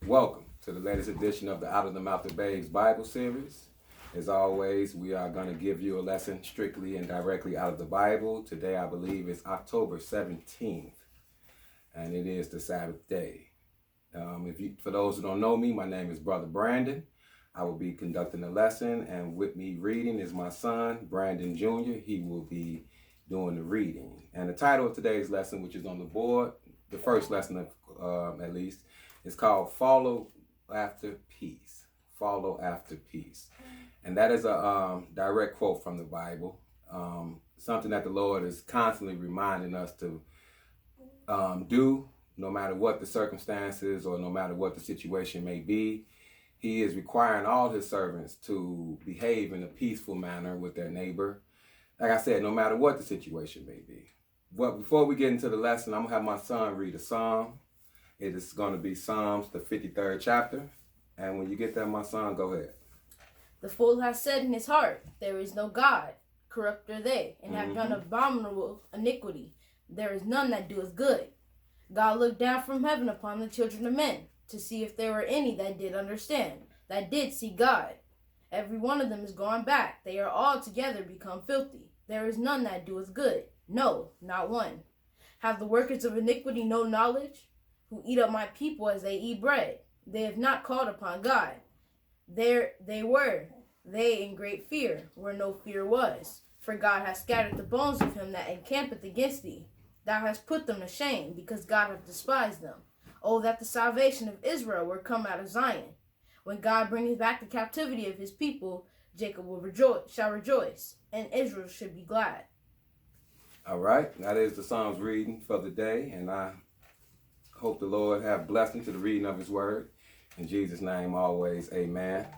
Welcome to the latest edition of the Out of the Mouth of Babes Bible series. As always, we are going to give you a lesson strictly and directly out of the Bible. Today, I believe, is October 17th, and it is the Sabbath day. For those who don't know me, my name is Brother Brandon. I will be conducting the lesson, and with me reading is my son, Brandon Jr. He will be doing the reading. And the title of today's lesson, which is on the board, the first lesson at least, is called Follow After Peace. Follow After Peace. And that is a direct quote from the Bible. Something that the Lord is constantly reminding us to do, no matter what the circumstances or no matter what the situation may be. He is requiring all his servants to behave in a peaceful manner with their neighbor. Like I said, no matter what the situation may be. Well, before we get into the lesson, I'm going to have my son read a psalm. It is going to be Psalms, the 53rd chapter. And when you get there, my son, go ahead. The fool has said in his heart, there is no God. Corrupt are they, and have done abominable iniquity. There is none that doeth good. God looked down from heaven upon the children of men, to see if there were any that did understand, that did see God. Every one of them is gone back. They are all together become filthy. There is none that doeth good. No, not one. Have the workers of iniquity no knowledge? Who eat up my people as they eat bread. They have not called upon God. There they were, they in great fear, where no fear was. For God hath scattered the bones of him that encampeth against thee. Thou hast put them to shame, because God hath despised them. Oh, that the salvation of Israel were come out of Zion. When God bringeth back the captivity of his people, Jacob shall rejoice, and Israel should be glad. All right, that is the Psalms reading for the day, and I hope the Lord have blessing to the reading of his word. In Jesus' name, always, amen.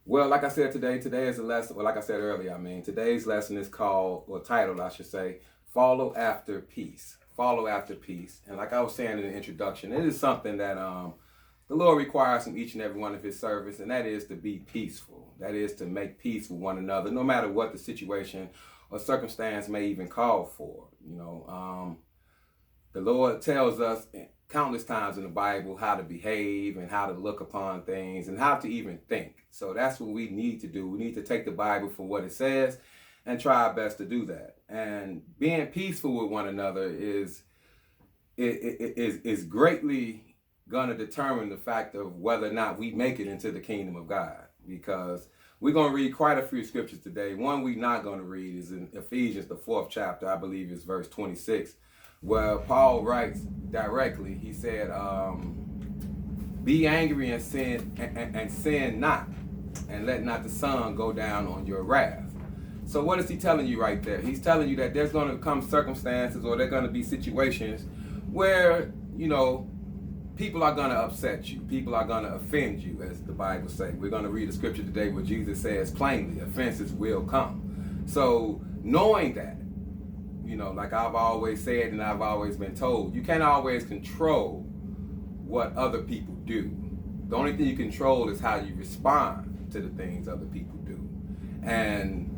Well, like I said today is a lesson, like I said earlier, today's lesson is called, or titled, I should say, Follow After Peace. Follow After Peace. And like I was saying in the introduction, it is something that the Lord requires from each and every one of his servants, and that is to be peaceful. That is to make peace with one another, no matter what the situation or circumstance may even call for. The Lord tells us countless times in the Bible how to behave and how to look upon things and how to even think. So that's what we need to do. We need to take the Bible for what it says and try our best to do that. And being peaceful with one another is greatly going to determine the fact of whether or not we make it into the kingdom of God. Because we're going to read quite a few scriptures today. One we're not going to read is in Ephesians, the 4th chapter, I believe is verse 26. Well, Paul writes directly. He said, "Be angry and sin not, and let not the sun go down on your wrath." So what is he telling you right there? He's telling you that there's going to come circumstances, or there's going to be situations where people are going to upset you. People are going to offend you, as the Bible says. We're going to read a scripture today where Jesus says plainly, offenses will come. So knowing that. Like I've always said and I've always been told, you can't always control what other people do. The only thing you control is how you respond to the things other people do. And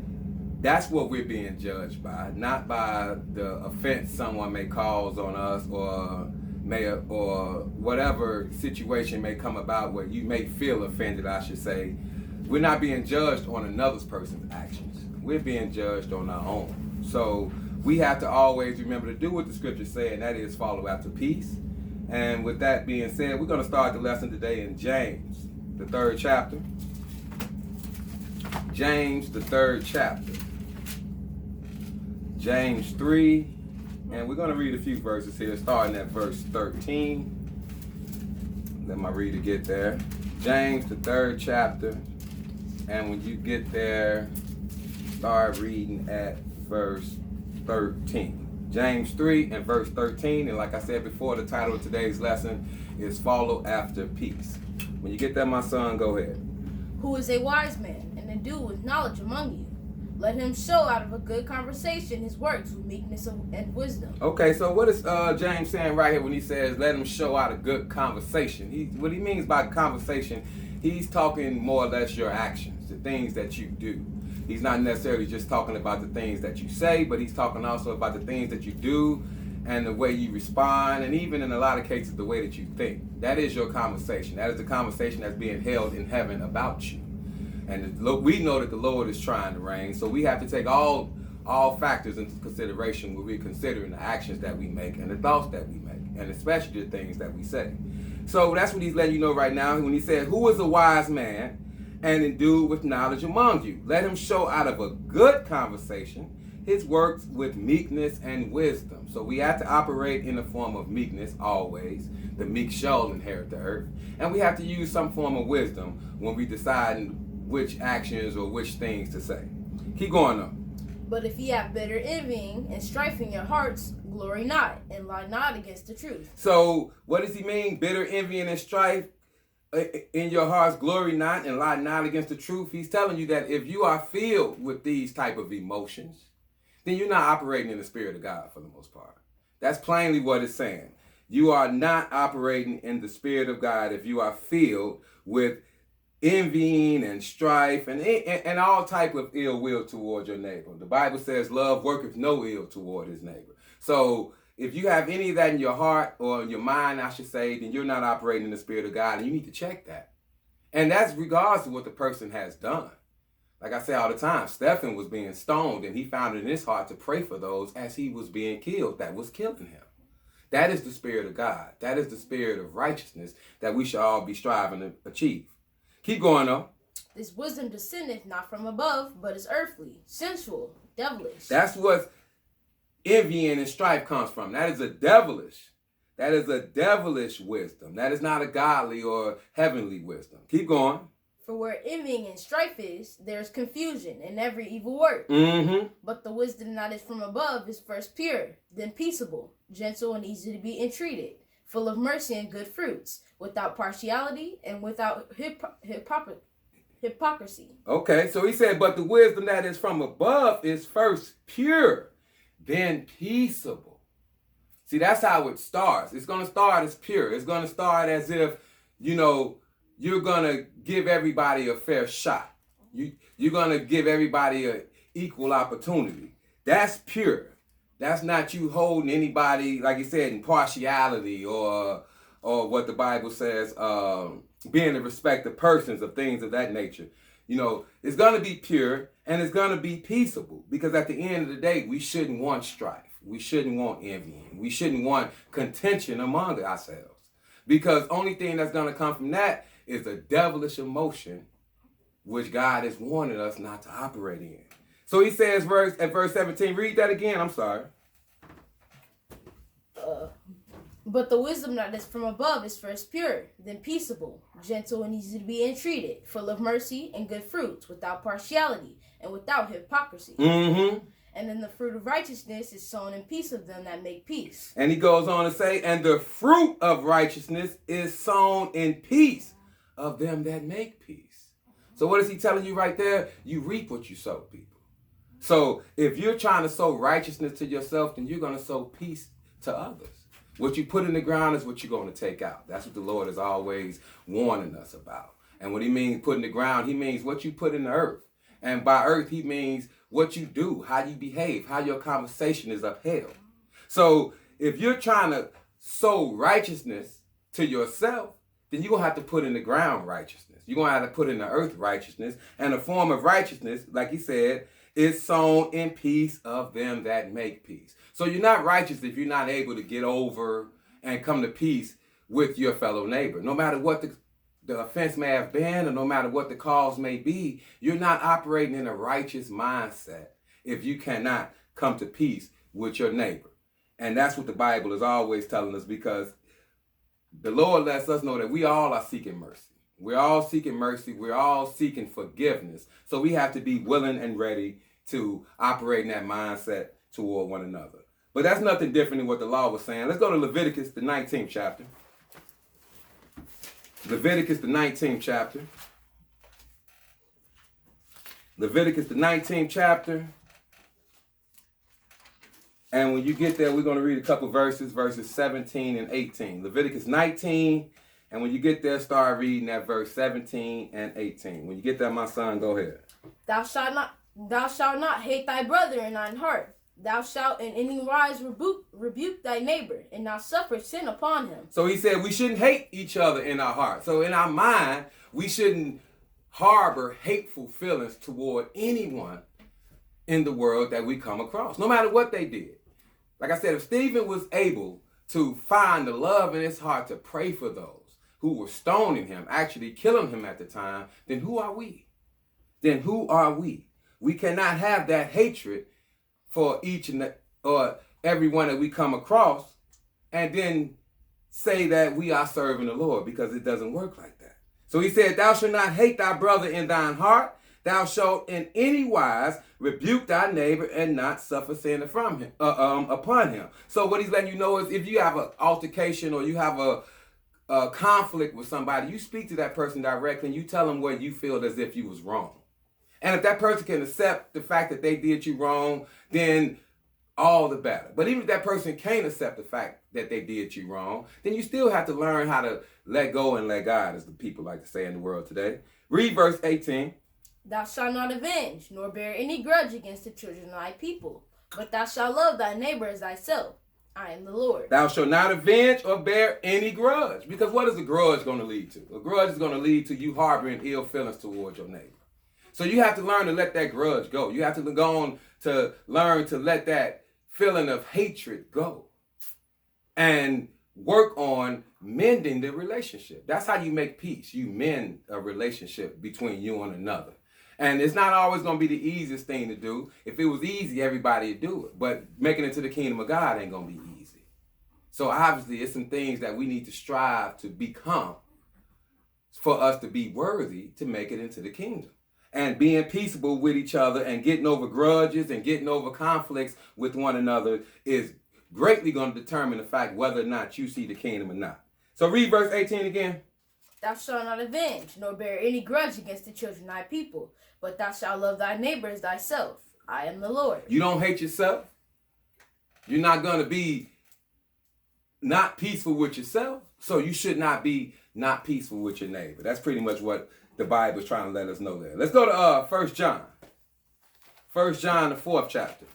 that's what we're being judged by, not by the offense someone may cause on us or whatever situation may come about where you may feel offended, I should say. We're not being judged on another person's actions. We're being judged on our own. So we have to always remember to do what the scriptures say, and that is follow after peace. And with that being said, we're going to start the lesson today in James, the 3rd chapter. James, the 3rd chapter. James 3, and we're going to read a few verses here, starting at verse 13. Let my reader get there. James, the 3rd chapter, and when you get there, start reading at verse 13. James 3 and verse 13. And like I said before, the title of today's lesson is Follow After Peace. When you get there, my son, go ahead. Who is a wise man, and endued with knowledge among you? Let him show out of a good conversation his works with meekness and wisdom. Okay, so what is James saying right here when he says, let him show out a good conversation? What he means by conversation, he's talking more or less your actions, the things that you do. He's not necessarily just talking about the things that you say, but he's talking also about the things that you do and the way you respond, and even in a lot of cases, the way that you think. That is your conversation. That is the conversation that's being held in heaven about you. And we know that the Lord is trying to reign, so we have to take all factors into consideration when we're considering the actions that we make and the thoughts that we make, and especially the things that we say. So that's what he's letting you know right now when he said, who is a wise man and endued with knowledge among you? Let him show out of a good conversation his works with meekness and wisdom. So we have to operate in the form of meekness always. The meek shall inherit the earth. And we have to use some form of wisdom when we decide which actions or which things to say. Keep going up. But if ye have bitter envying and strife in your hearts, glory not, and lie not against the truth. So what does he mean? Bitter envying and strife in your hearts, glory not, and lie not against the truth. He's telling you that if you are filled with these type of emotions, then you're not operating in the Spirit of God for the most part. That's plainly what it's saying. You are not operating in the Spirit of God if you are filled with envying and strife and all type of ill will toward your neighbor. The Bible says love worketh no ill toward his neighbor. So if you have any of that in your heart or your mind, I should say, then you're not operating in the Spirit of God, and you need to check that. And that's regardless of what the person has done. Like I say all the time, Stephen was being stoned, and he found it in his heart to pray for those as he was being killed that was killing him. That is the Spirit of God. That is the spirit of righteousness that we should all be striving to achieve. Keep going, though. This wisdom descendeth not from above, but is earthly, sensual, devilish. That's what envying and strife comes from. That is a devilish wisdom. That is not a godly or heavenly wisdom. Keep going. For where envying and strife is, there is confusion in every evil work. Mm-hmm. But the wisdom that is from above is first pure, then peaceable, gentle and easy to be entreated, full of mercy and good fruits, without partiality and without hypocrisy. Okay, so he said, but the wisdom that is from above is first pure, then peaceable. See, that's how it starts. It's going to start as pure. It's going to start as if, you're going to give everybody a fair shot. You're going to give everybody an equal opportunity. That's pure. That's not you holding anybody, like you said, in partiality or what the Bible says, being in respect of persons, of things of that nature. It's going to be pure and it's going to be peaceable, because at the end of the day, we shouldn't want strife. We shouldn't want envying. We shouldn't want contention among ourselves, because only thing that's going to come from that is a devilish emotion, which God is warning us not to operate in. So he says at verse 17, read that again, I'm sorry. But the wisdom that is from above is first pure, then peaceable, gentle and easy to be entreated, full of mercy and good fruits, without partiality and without hypocrisy. Mm-hmm. And then the fruit of righteousness is sown in peace of them that make peace. And he goes on to say, and the fruit of righteousness is sown in peace of them that make peace. So what is he telling you right there? You reap what you sow, people. So if you're trying to sow righteousness to yourself, then you're going to sow peace to others. What you put in the ground is what you're going to take out. That's what the Lord is always warning us about. And what he means put in the ground, he means what you put in the earth. And by earth, he means what you do, how you behave, how your conversation is upheld. So if you're trying to sow righteousness to yourself, then you're going to have to put in the ground righteousness. You're going to have to put in the earth righteousness. And the form of righteousness, like he said, is sown in peace of them that make peace. So you're not righteous if you're not able to get over and come to peace with your fellow neighbor. No matter what the offense may have been, or no matter what the cause may be, you're not operating in a righteous mindset if you cannot come to peace with your neighbor. And that's what the Bible is always telling us, because the Lord lets us know that we all are seeking mercy. We're all seeking mercy. We're all seeking forgiveness. So we have to be willing and ready to operate in that mindset toward one another. But that's nothing different than what the law was saying. Let's go to Leviticus, the 19th chapter. Leviticus, the 19th chapter. Leviticus, the 19th chapter. And when you get there, we're going to read a couple verses 17 and 18. Leviticus 19, and when you get there, start reading at verse 17 and 18. When you get there, my son, go ahead. Thou shalt not hate thy brother in thine heart. Thou shalt in any wise rebuke thy neighbor, and not suffer sin upon him. So he said we shouldn't hate each other in our heart. So in our mind, we shouldn't harbor hateful feelings toward anyone in the world that we come across, no matter what they did. Like I said, if Stephen was able to find the love in his heart to pray for those who were stoning him, actually killing him at the time, then who are we? Then who are we? We cannot have that hatred for each and or everyone that we come across and then say that we are serving the Lord, because it doesn't work like that. So he said, thou shalt not hate thy brother in thine heart. Thou shalt in any wise rebuke thy neighbor and not suffer sin from him, upon him. So what he's letting you know is, if you have an altercation or you have a conflict with somebody, you speak to that person directly and you tell them what you feel as if you was wrong. And if that person can accept the fact that they did you wrong, then all the better. But even if that person can't accept the fact that they did you wrong, then you still have to learn how to let go and let God, as the people like to say in the world today. Read verse 18. Thou shalt not avenge, nor bear any grudge against the children of thy people, but thou shalt love thy neighbor as thyself. I am the Lord. Thou shalt not avenge or bear any grudge. Because what is a grudge going to lead to? A grudge is going to lead to you harboring ill feelings towards your neighbor. So you have to learn to let that grudge go. You have to go on to learn to let that feeling of hatred go and work on mending the relationship. That's how you make peace. You mend a relationship between you and another. And it's not always going to be the easiest thing to do. If it was easy, everybody would do it. But making it to the kingdom of God ain't going to be easy. So obviously, it's some things that we need to strive to become for us to be worthy to make it into the kingdom. And being peaceable with each other and getting over grudges and getting over conflicts with one another is greatly going to determine the fact whether or not you see the kingdom or not. So read verse 18 again. Thou shalt not avenge, nor bear any grudge against the children of thy people, but thou shalt love thy neighbor as thyself. I am the Lord. You don't hate yourself. You're not going to be not peaceful with yourself, so you should not be not peaceful with your neighbor. That's pretty much what the Bible is trying to let us know there. Let's go to 1 John. 1 John, the 4th chapter.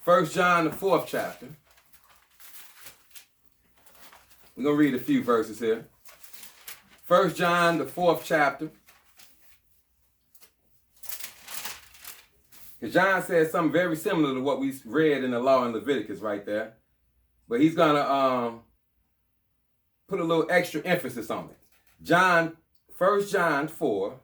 1 John, the 4th chapter. We're going to read a few verses here. 1 John, the 4th chapter. Because John says something very similar to what we read in the law in Leviticus right there. But he's going to put a little extra emphasis on it. 1 John 4,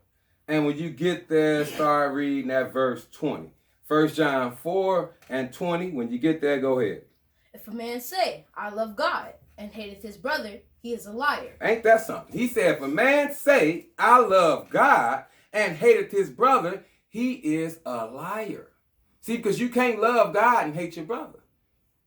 and when you get there, start reading at verse 20. 1 John 4 and 20, when you get there, go ahead. If a man say, I love God, and hateth his brother, he is a liar. Ain't that something? He said, if a man say, I love God, and hateth his brother, he is a liar. See, because you can't love God and hate your brother.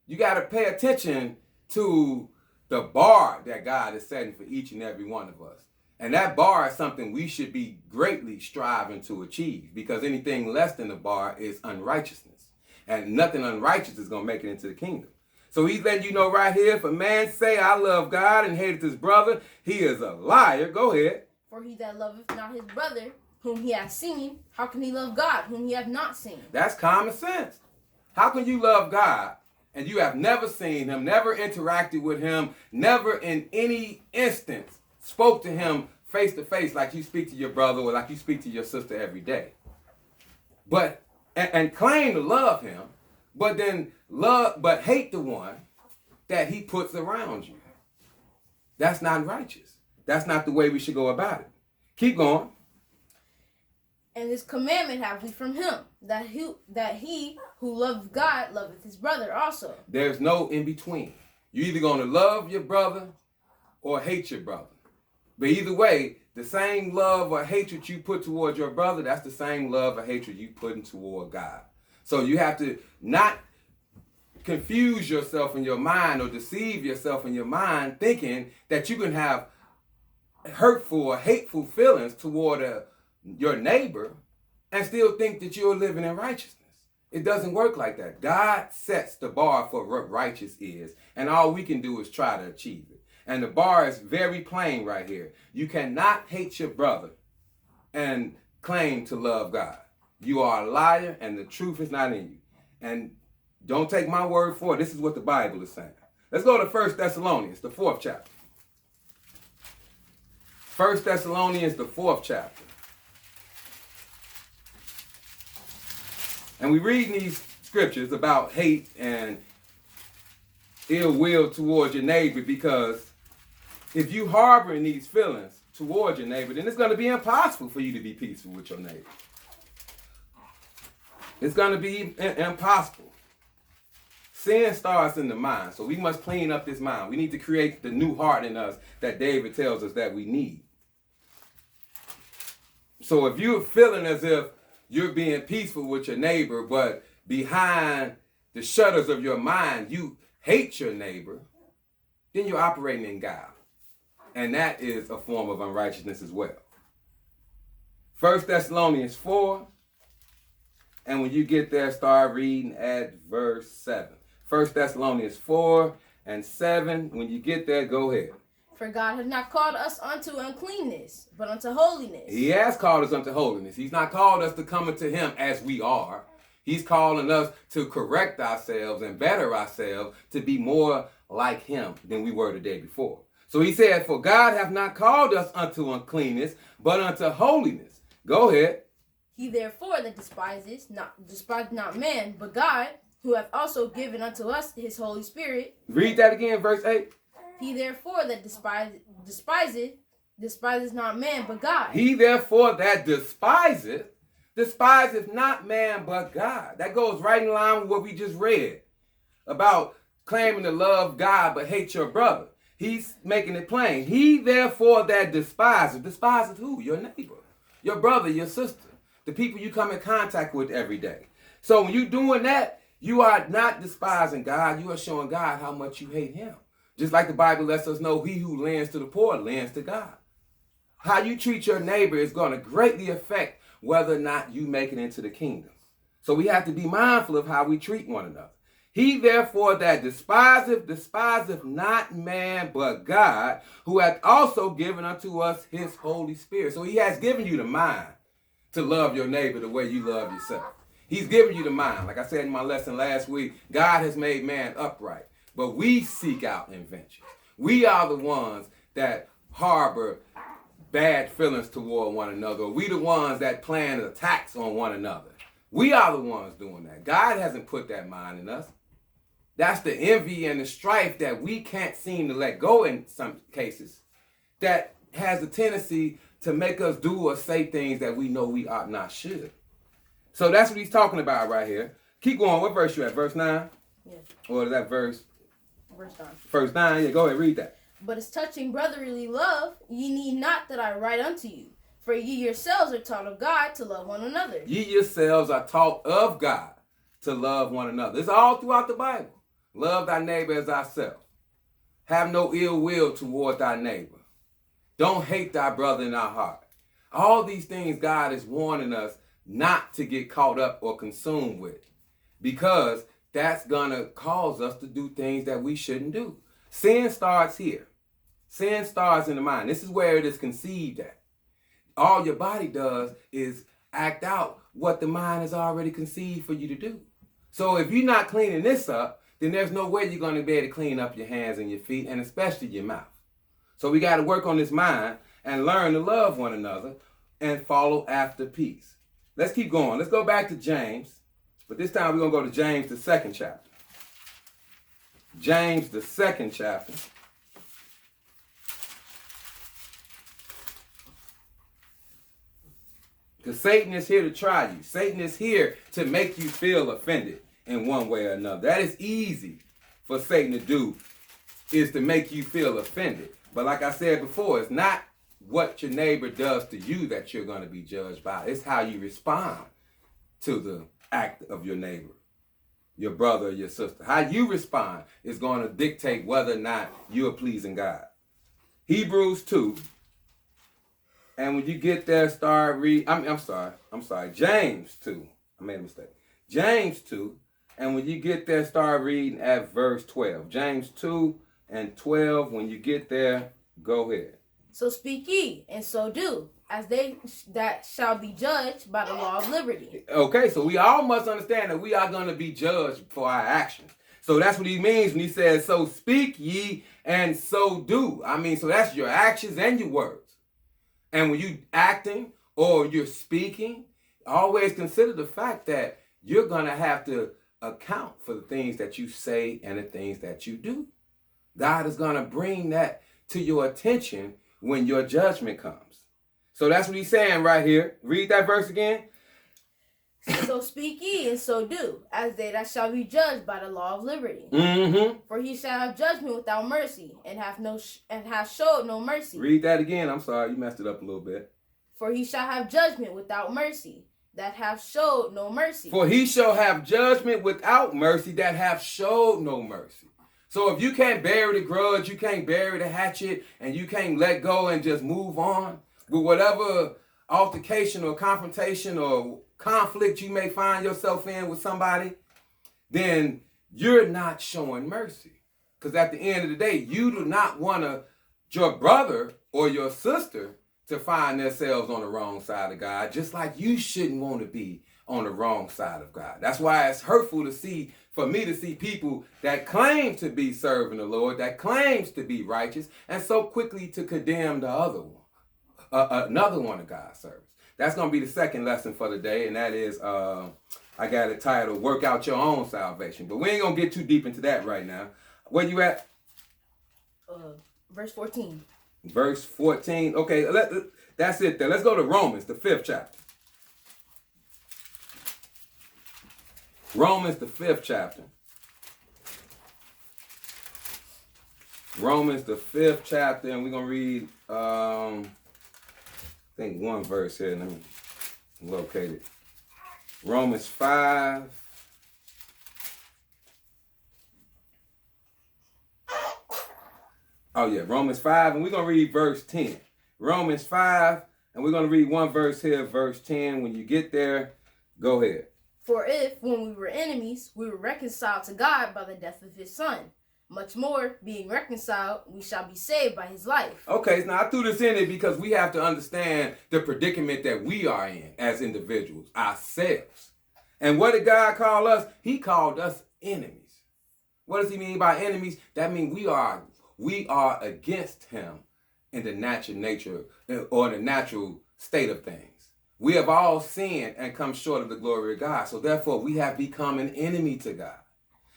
You got to pay attention to the bar that God is setting for each and every one of us. And that bar is something we should be greatly striving to achieve, because anything less than the bar is unrighteousness. And nothing unrighteous is going to make it into the kingdom. So he's letting you know right here, if a man say, I love God and hateth his brother, he is a liar. Go ahead. For he that loveth not his brother, whom he hath seen, how can he love God, whom he hath not seen? That's common sense. How can you love God and you have never seen him, never interacted with him, never in any instance spoke to him face to face like you speak to your brother or like you speak to your sister every day? But and claim to love him, but then hate the one that he puts around you. That's not righteous. That's not the way we should go about it. Keep going. And this commandment have we from him, that he who loveth God loveth his brother also. There's no in between. You're either going to love your brother or hate your brother. But either way, the same love or hatred you put towards your brother, that's the same love or hatred you putting toward God. So you have to not confuse yourself in your mind or deceive yourself in your mind thinking that you can have hurtful or hateful feelings toward your neighbor and still think that you're living in righteousness. It doesn't work like that. God sets the bar for what righteous is, and all we can do is try to achieve it. And the bar is very plain right here. You cannot hate your brother and claim to love God. You are a liar, and the truth is not in you. And Don't take my word for it. This is what the Bible is saying. Let's go to 1 Thessalonians, the 4th chapter. 1 Thessalonians, the 4th chapter. And we read these scriptures about hate and ill will towards your neighbor, because if you harboring these feelings towards your neighbor, then it's going to be impossible for you to be peaceful with your neighbor. It's going to be impossible. Sin starts in the mind, so we must clean up this mind. We need to create the new heart in us that David tells us that we need. So if you're feeling as if you're being peaceful with your neighbor, but behind the shutters of your mind, you hate your neighbor, then you're operating in guile. And that is a form of unrighteousness as well. 1 Thessalonians 4, and when you get there, start reading at verse 7. 1 Thessalonians 4 and 7, when you get there, go ahead. For God hath not called us unto uncleanness, but unto holiness. He has called us unto holiness. He's not called us to come unto him as we are. He's calling us to correct ourselves and better ourselves to be more like him than we were the day before. So he said, for God hath not called us unto uncleanness, but unto holiness. Go ahead. He therefore that despiseth not man, but God, who hath also given unto us his Holy Spirit. Read that again, verse 8. He therefore that despiseth not man, but God. He therefore that despiseth not man, but God. That goes right in line with what we just read about claiming to love God, but hate your brother. He's making it plain. He therefore that despiseth who? Your neighbor, your brother, your sister, the people you come in contact with every day. So when you're doing that, you are not despising God. You are showing God how much you hate him. Just like the Bible lets us know, he who lends to the poor lends to God. How you treat your neighbor is going to greatly affect whether or not you make it into the kingdom. So we have to be mindful of how we treat one another. He therefore that despiseth not man, but God, who hath also given unto us his Holy Spirit. So he has given you the mind to love your neighbor the way you love yourself. He's given you the mind. Like I said in my lesson last week, God has made man upright, but we seek out inventions. We are the ones that harbor bad feelings toward one another. We the ones that plan attacks on one another. We are the ones doing that. God hasn't put that mind in us. That's the envy and the strife that we can't seem to let go in some cases, that has a tendency to make us do or say things that we know we ought not should. So that's what he's talking about right here. Keep going. What verse you at? Verse 9? Yeah. Or is that verse? Verse 9. Verse 9. Yeah, go ahead, read that. But as touching brotherly love, ye need not that I write unto you. For ye yourselves are taught of God to love one another. Ye yourselves are taught of God to love one another. It's all throughout the Bible. Love thy neighbor as thyself. Have no ill will toward thy neighbor. Don't hate thy brother in thy heart. All these things God is warning us not to get caught up or consumed with, because that's going to cause us to do things that we shouldn't do. Sin starts here. Sin starts in the mind. This is where it is conceived at. All your body does is act out what the mind has already conceived for you to do. So if you're not cleaning this up, then there's no way you're going to be able to clean up your hands and your feet, and especially your mouth. So we got to work on this mind and learn to love one another and follow after peace. Let's keep going. Let's go back to James, but this time we're going to go to James, the 2nd chapter. James, the 2nd chapter. Because Satan is here to try you. Satan is here to make you feel offended in one way or another. That is easy for Satan to do, is to make you feel offended. But like I said before, it's not what your neighbor does to you that you're going to be judged by. It's how you respond to the act of your neighbor, your brother or your sister. How you respond is going to dictate whether or not you're pleasing God. Hebrews 2. And when you get there, start read. I'm sorry. James 2. I made a mistake. James 2. And when you get there, start reading at verse 12. James 2 and 12. When you get there, go ahead. So speak ye, and so do, as they that shall be judged by the law of liberty. Okay, so we all must understand that we are going to be judged for our actions. So that's what he means when he says, so speak ye and so do. I mean, so that's your actions and your words. And when you acting or you're speaking, always consider the fact that you're going to have to account for the things that you say and the things that you do. God is going to bring that to your attention when your judgment comes. So that's what he's saying right here. Read that verse again. So speak ye and so do, as they that shall be judged by the law of liberty. Mm-hmm. For he shall have judgment without mercy, and hath showed no mercy. Read that again. I'm sorry, you messed it up a little bit. For he shall have judgment without mercy, that hath showed no mercy. For he shall have judgment without mercy, that hath showed no mercy. So if you can't bury the grudge, you can't bury the hatchet, and you can't let go and just move on with whatever altercation or confrontation or conflict you may find yourself in with somebody, then you're not showing mercy. Because at the end of the day, you do not want your brother or your sister to find themselves on the wrong side of God, just like you shouldn't want to be on the wrong side of God. That's why it's hurtful for me to see people that claim to be serving the Lord, that claims to be righteous, and so quickly to condemn the other one, another one of God's servants. That's going to be the second lesson for the day, and that is, I got it titled, Work Out Your Own Salvation. But we ain't going to get too deep into that right now. Where you at? Verse 14. Verse 14. Okay, that's it then. Let's go to Romans, the 5th chapter. Romans, the 5th chapter. Romans, the 5th chapter, and we're going to read, I think one verse here. Let me locate it. Romans 5. Oh yeah, Romans 5, and we're going to read verse 10. Romans 5, and we're going to read one verse here, verse 10. When you get there, go ahead. For if, when we were enemies, we were reconciled to God by the death of his Son, much more, being reconciled, we shall be saved by his life. Okay, now I threw this in it because we have to understand the predicament that we are in as individuals, ourselves. And what did God call us? He called us enemies. What does he mean by enemies? That means we are against him in the natural nature or the natural state of things. We have all sinned and come short of the glory of God. So therefore, we have become an enemy to God.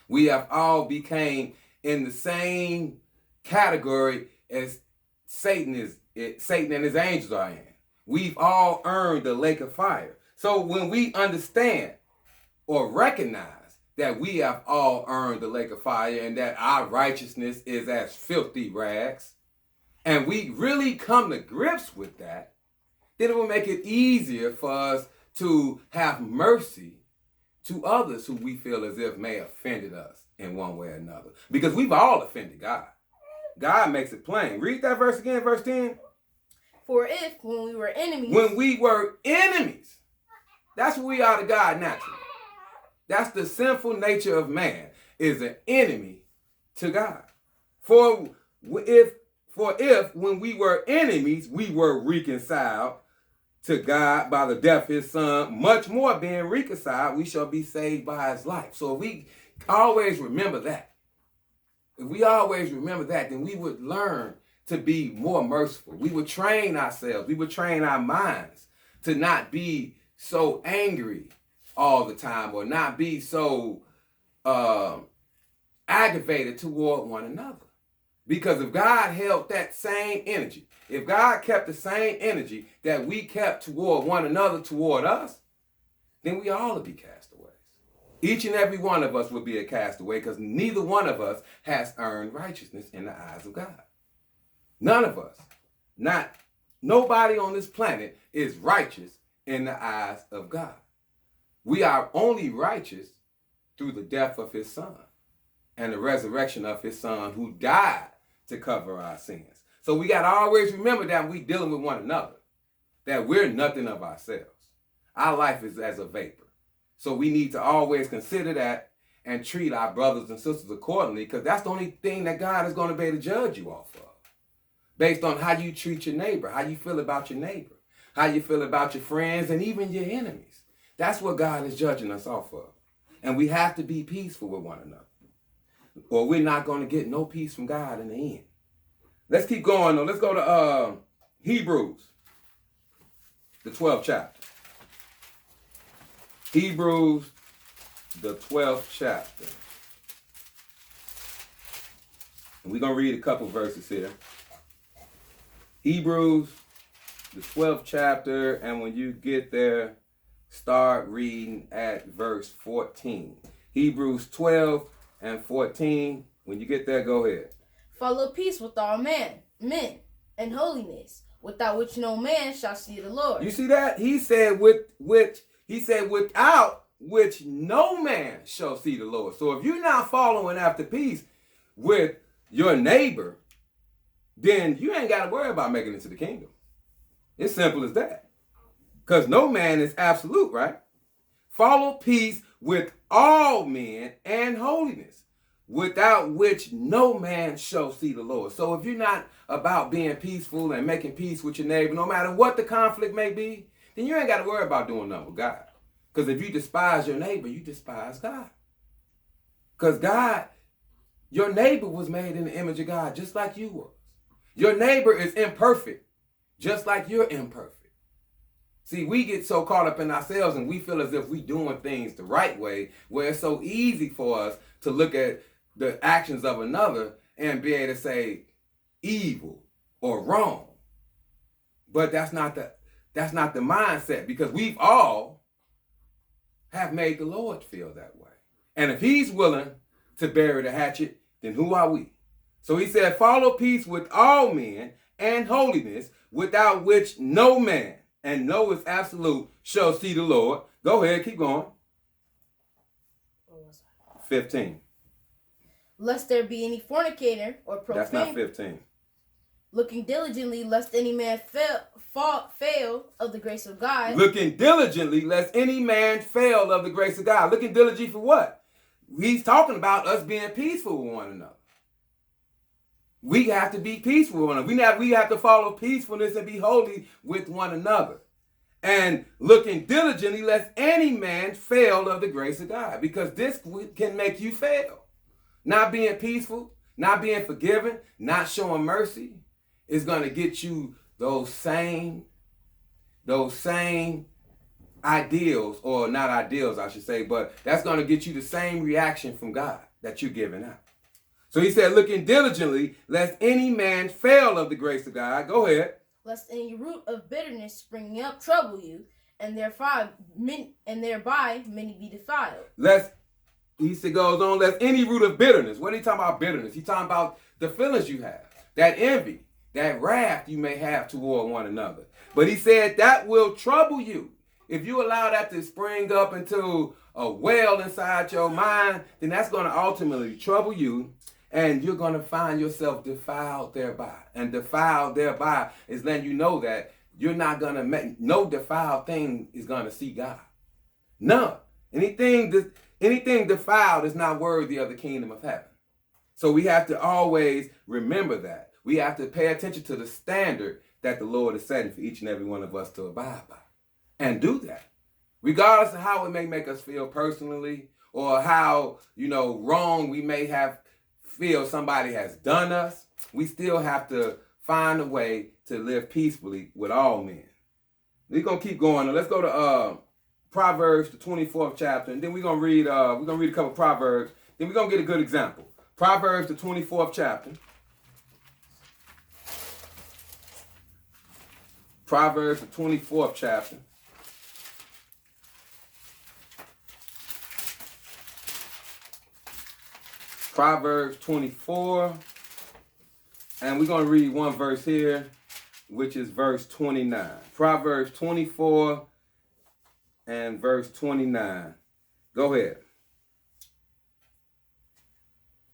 We have all became in the same category as Satan and his angels are in. We've all earned the lake of fire. So when we understand or recognize that we have all earned the lake of fire and that our righteousness is as filthy rags, and we really come to grips with that, then it will make it easier for us to have mercy to others who we feel as if may have offended us in one way or another. Because we've all offended God. God makes it plain. Read that verse again, verse 10. For if, when we were enemies... When we were enemies. That's what we are to God naturally. That's the sinful nature of man, is an enemy to God. For if when we were enemies, we were reconciled to God by the death of his Son, much more being reconciled, we shall be saved by his life. So if we always remember that, then we would learn to be more merciful. We would train ourselves. We would train our minds to not be so angry all the time or not be so aggravated toward one another. Because if God held that same energy, if God kept the same energy that we kept toward one another, toward us, then we all would be castaways. Each and every one of us would be a castaway because neither one of us has earned righteousness in the eyes of God. None of us, nobody on this planet is righteous in the eyes of God. We are only righteous through the death of his Son and the resurrection of his Son who died to cover our sins. So we got to always remember that we're dealing with one another, that we're nothing of ourselves. Our life is as a vapor. So we need to always consider that and treat our brothers and sisters accordingly, because that's the only thing that God is going to be able to judge you off of, based on how you treat your neighbor, how you feel about your neighbor. how you feel about your friends, and even your enemies. That's what God is judging us off of. And we have to be peaceful with one another, or we're not going to get no peace from God in the end. Let's keep going, though. Let's go to Hebrews, the 12th chapter. Hebrews, the 12th chapter. And we're going to read a couple verses here. Hebrews, the 12th chapter, and when you get there, start reading at verse 14. Hebrews 12 and 14. When you get there, go ahead. Follow peace with all men, and holiness, without which no man shall see the Lord. You see that? He said without which no man shall see the Lord. So if you're not following after peace with your neighbor, then you ain't got to worry about making it to the kingdom. It's simple as that. Because no man is absolute, right? Follow peace with all men and holiness, without which no man shall see the Lord. So if you're not about being peaceful and making peace with your neighbor, no matter what the conflict may be, then you ain't got to worry about doing nothing with God. Because if you despise your neighbor, you despise God. Because God, your neighbor was made in the image of God, just like you was. Your neighbor is imperfect, just like you're imperfect. See, we get so caught up in ourselves and we feel as if we're doing things the right way, where it's so easy for us to look at the actions of another and be able to say evil or wrong. But that's not the mindset, because we've all have made the Lord feel that way. And if he's willing to bury the hatchet, then who are we? So he said, follow peace with all men and holiness, without which no man, and no is absolute, shall see the Lord. Go ahead, keep going. 15. Lest there be any fornicator or profane. That's not 15. Looking diligently, lest any man fail of the grace of God. Looking diligently, lest any man fail of the grace of God. Looking diligently for what? He's talking about us being peaceful with one another. We have to be peaceful with one another. We have to follow peacefulness and be holy with one another. And looking diligently, lest any man fail of the grace of God. Because this can make you fail. Not being peaceful, not being forgiving, not showing mercy is going to get you those same ideals, or not ideals, I should say, but that's going to get you the same reaction from God that you're giving out. So he said, looking diligently, lest any man fail of the grace of God. Go ahead. Lest any root of bitterness springing up trouble you, and thereby many be defiled. Goes on, lest any root of bitterness. What are he talking about, bitterness? He's talking about the feelings you have, that envy, that wrath you may have toward one another. But he said that will trouble you. If you allow that to spring up into a well inside your mind, then that's going to ultimately trouble you, and you're going to find yourself defiled thereby. And defiled thereby is letting you know that you're not going to make, no defiled thing is going to see God. None. Anything defiled is not worthy of the kingdom of heaven. So we have to always remember that. We have to pay attention to the standard that the Lord is setting for each and every one of us to abide by. And do that. Regardless of how it may make us feel personally, or how, wrong we may feel somebody has done us, we still have to find a way to live peacefully with all men. We're going to keep going. Now, let's go to Proverbs, the 24th chapter, and then we're going to read a couple Proverbs. Then we're going to get a good example. Proverbs, the 24th chapter. Proverbs, the 24th chapter. Proverbs 24. And we're going to read one verse here, which is verse 29. Proverbs 24 and verse 29. Go ahead.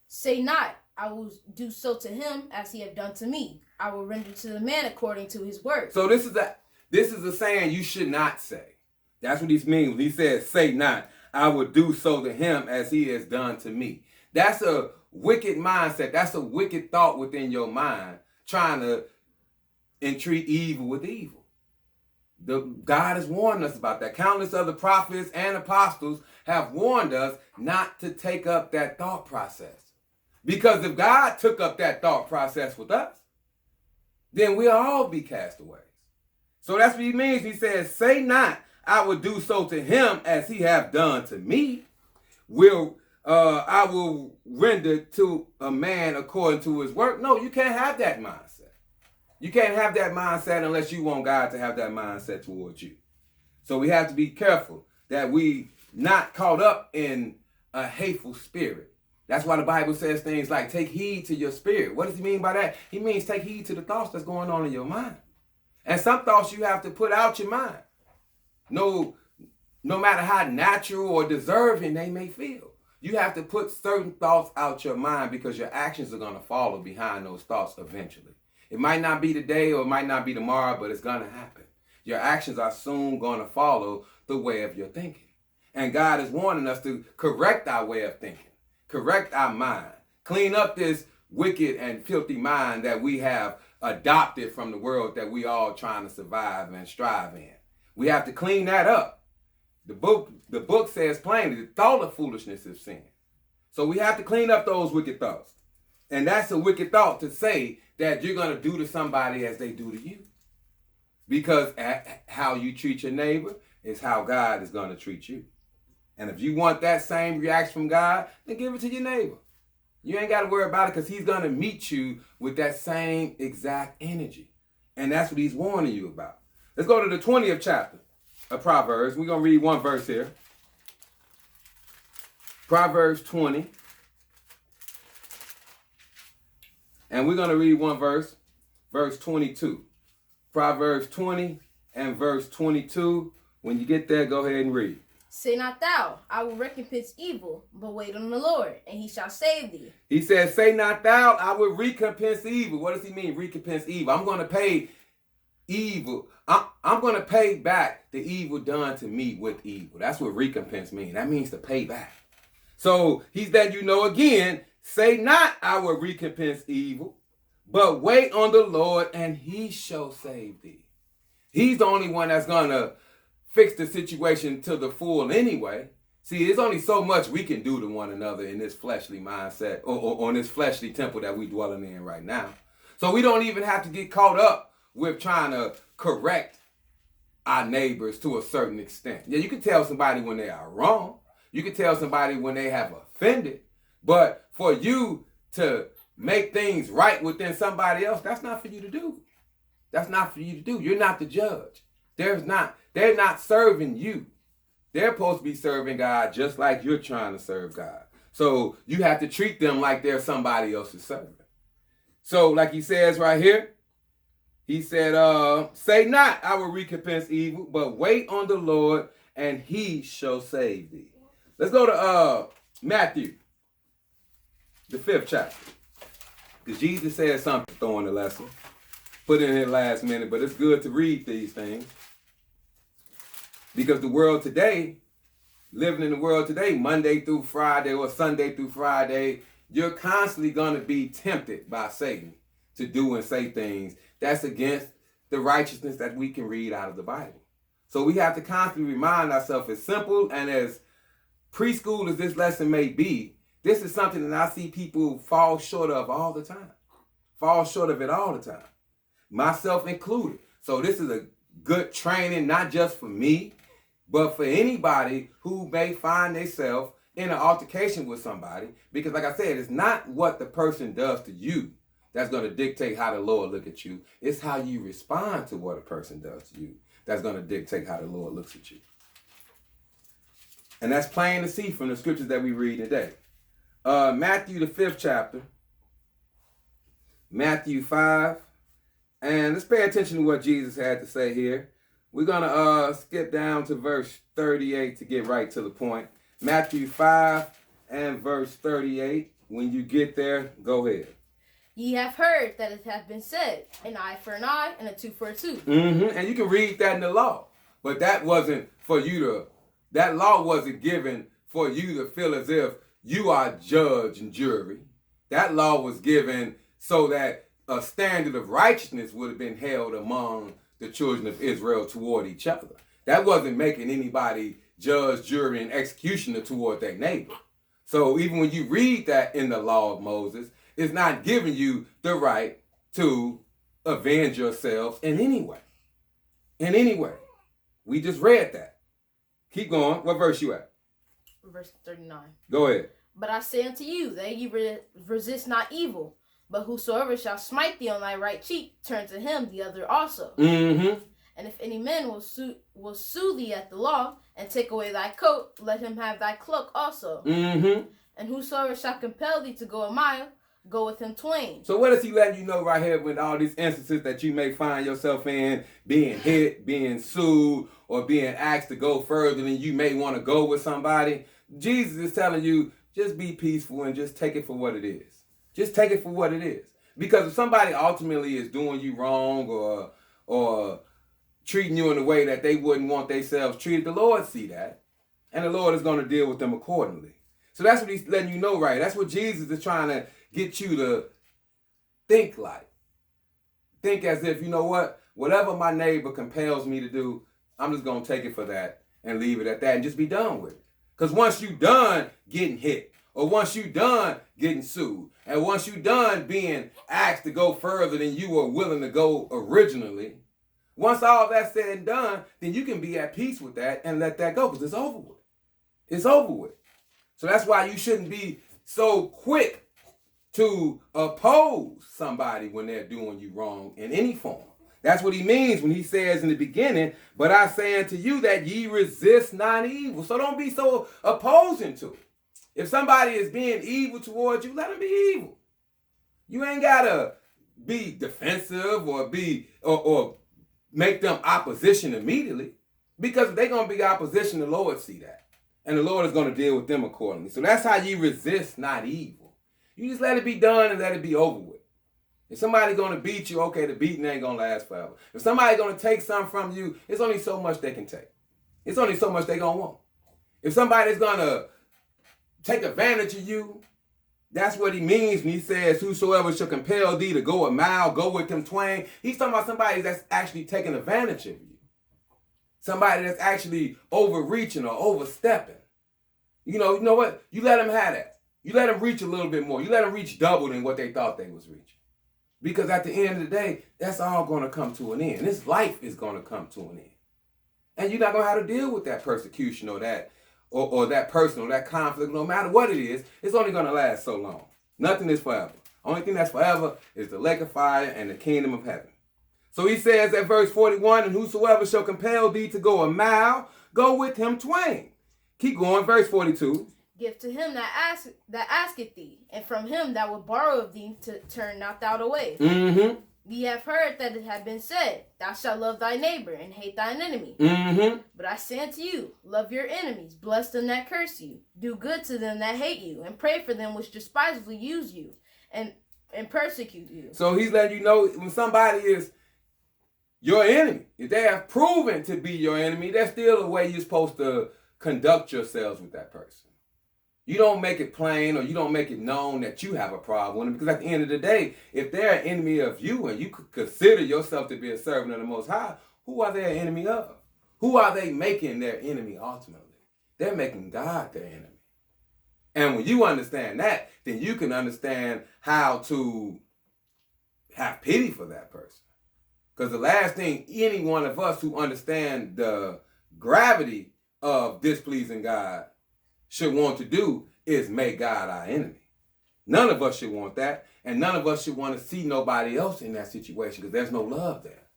Say not, I will do so to him as he have done to me. I will render to the man according to his word. So this is a saying you should not say. That's what he means when he says, say not, I will do so to him as he has done to me. That's a wicked mindset. That's a wicked thought within your mind, trying to entreat evil with evil. God has warned us about that. Countless other prophets and apostles have warned us not to take up that thought process. Because if God took up that thought process with us, then we'll all be castaways. So that's what he means. He says, say not, I will do so to him as he have done to me. I will render to a man according to his work. No, you can't have that mindset. You can't have that mindset unless you want God to have that mindset towards you. So we have to be careful that we not caught up in a hateful spirit. That's why the Bible says things like, take heed to your spirit. What does he mean by that? He means take heed to the thoughts that's going on in your mind. And some thoughts you have to put out your mind. No matter how natural or deserving they may feel. You have to put certain thoughts out your mind because your actions are going to follow behind those thoughts eventually. It might not be today or it might not be tomorrow, but it's going to happen. Your actions are soon going to follow the way of your thinking. And God is wanting us to correct our way of thinking, correct our mind, clean up this wicked and filthy mind that we have adopted from the world that we all trying to survive and strive in. We have to clean that up. The book says plainly, the thought of foolishness is sin. So we have to clean up those wicked thoughts. And that's a wicked thought to say that you're going to do to somebody as they do to you. Because how you treat your neighbor is how God is going to treat you. And if you want that same reaction from God, then give it to your neighbor. You ain't got to worry about it because he's going to meet you with that same exact energy. And that's what he's warning you about. Let's go to the 20th chapter of Proverbs. We're going to read one verse here. Proverbs 20. And we're going to read one verse, verse 22. Proverbs 20 and verse 22. When you get there, go ahead and read. Say not thou, I will recompense evil, but wait on the Lord, and he shall save thee. He says, say not thou, I will recompense evil. What does he mean, recompense evil? I'm going to pay evil. I'm going to pay back the evil done to me with evil. That's what recompense means. That means to pay back. So he's letting you know again, say not, I will recompense evil, but wait on the Lord, and he shall save thee. He's the only one that's going to fix the situation to the full anyway. See, there's only so much we can do to one another in this fleshly mindset or on this fleshly temple that we're dwelling in right now. So we don't even have to get caught up with trying to correct our neighbors to a certain extent. Yeah, you can tell somebody when they are wrong. You can tell somebody when they have offended. But for you to make things right within somebody else, that's not for you to do. That's not for you to do. You're not the judge. They're not serving you. They're supposed to be serving God just like you're trying to serve God. So you have to treat them like they're somebody else's servant. So like he says right here, he said, say not, I will recompense evil, but wait on the Lord, and he shall save thee. Let's go to Matthew, the 5th chapter. Because Jesus said something throwing the lesson. Put it in here last minute, but it's good to read these things. Because the world today, living in the world today, Monday through Friday or Sunday through Friday, you're constantly going to be tempted by Satan to do and say things that's against the righteousness that we can read out of the Bible. So we have to constantly remind ourselves, as simple and as preschool as this lesson may be, this is something that I see people fall short of all the time. Fall short of it all the time. Myself included. So this is a good training, not just for me, but for anybody who may find themselves in an altercation with somebody. Because like I said, it's not what the person does to you that's going to dictate how the Lord look at you. It's how you respond to what a person does to you that's going to dictate how the Lord looks at you. And that's plain to see from the scriptures that we read today. Matthew, the 5th chapter. Matthew 5. And let's pay attention to what Jesus had to say here. We're going to skip down to verse 38 to get right to the point. Matthew 5 and verse 38. When you get there, go ahead. Ye have heard that it hath been said, an eye for an eye and a tooth for a tooth. And you can read that in the law. But that wasn't for you to, that law wasn't given for you to feel as if you are judge and jury. That law was given so that a standard of righteousness would have been held among the children of Israel toward each other. That wasn't making anybody judge, jury, and executioner toward their neighbor. So even when you read that in the law of Moses, it's not giving you the right to avenge yourselves in any way. In any way. We just read that. Keep going. What verse you at? Verse 39. Go ahead. But I say unto you that ye resist not evil, but whosoever shall smite thee on thy right cheek, turn to him the other also. Mm-hmm. And if any man will sue thee at the law, and take away thy coat, let him have thy cloak also. Mm-hmm. And whosoever shall compel thee to go a mile, go with him twain. So what is he letting you know right here with all these instances that you may find yourself in, being hit, being sued, or being asked to go further than you may want to go with somebody? Jesus is telling you, just be peaceful and just take it for what it is. Just take it for what it is. Because if somebody ultimately is doing you wrong or treating you in a way that they wouldn't want themselves treated, the Lord see that. And the Lord is going to deal with them accordingly. So that's what he's letting you know, right? That's what Jesus is trying to get you to think like. Think as if, you know what? Whatever my neighbor compels me to do, I'm just going to take it for that and leave it at that and just be done with it. Because once you done getting hit, or once you done getting sued, and once you done being asked to go further than you were willing to go originally, once all that's said and done, then you can be at peace with that and let that go because it's over with. It's over with. So that's why you shouldn't be so quick to oppose somebody when they're doing you wrong in any form. That's what he means when he says in the beginning, but I say unto you that ye resist not evil. So don't be so opposing to it. If somebody is being evil towards you, let them be evil. You ain't got to be defensive or make them opposition immediately. Because if they're going to be opposition, the Lord see that. And the Lord is going to deal with them accordingly. So that's how you resist not evil. You just let it be done and let it be over with. If somebody's going to beat you, okay, the beating ain't going to last forever. If somebody's going to take something from you, it's only so much they can take. It's only so much they're going to want. If somebody's going to take advantage of you, that's what he means when he says, whosoever shall compel thee to go a mile, go with them twain. He's talking about somebody that's actually taking advantage of you. Somebody that's actually overreaching or overstepping. You know what? You let them have that. You let them reach a little bit more. You let them reach double than what they thought they was reaching. Because at the end of the day, that's all going to come to an end. This life is going to come to an end. And you're not going to have to deal with that persecution or that person or that conflict. No matter what it is, it's only going to last so long. Nothing is forever. Only thing that's forever is the lake of fire and the kingdom of heaven. So he says at verse 41, and whosoever shall compel thee to go a mile, go with him twain. Keep going, verse 42. Give to him that asketh thee, and from him that will borrow of thee, to turn not thou away. Mm-hmm. Ye have heard that it had been said, thou shalt love thy neighbor and hate thine enemy. Mm-hmm. But I say unto you, love your enemies, bless them that curse you, do good to them that hate you, and pray for them which despisefully use you and persecute you. So he's letting you know when somebody is your enemy, if they have proven to be your enemy, there's still a way you're supposed to conduct yourselves with that person. You don't make it plain or you don't make it known that you have a problem with them, because at the end of the day, if they're an enemy of you and you could consider yourself to be a servant of the Most High, who are they an enemy of? Who are they making their enemy ultimately? They're making God their enemy. And when you understand that, then you can understand how to have pity for that person. Because the last thing any one of us who understand the gravity of displeasing God should want to do is make God our enemy. None of us should want that, and none of us should want to see nobody else in that situation because there's no love there.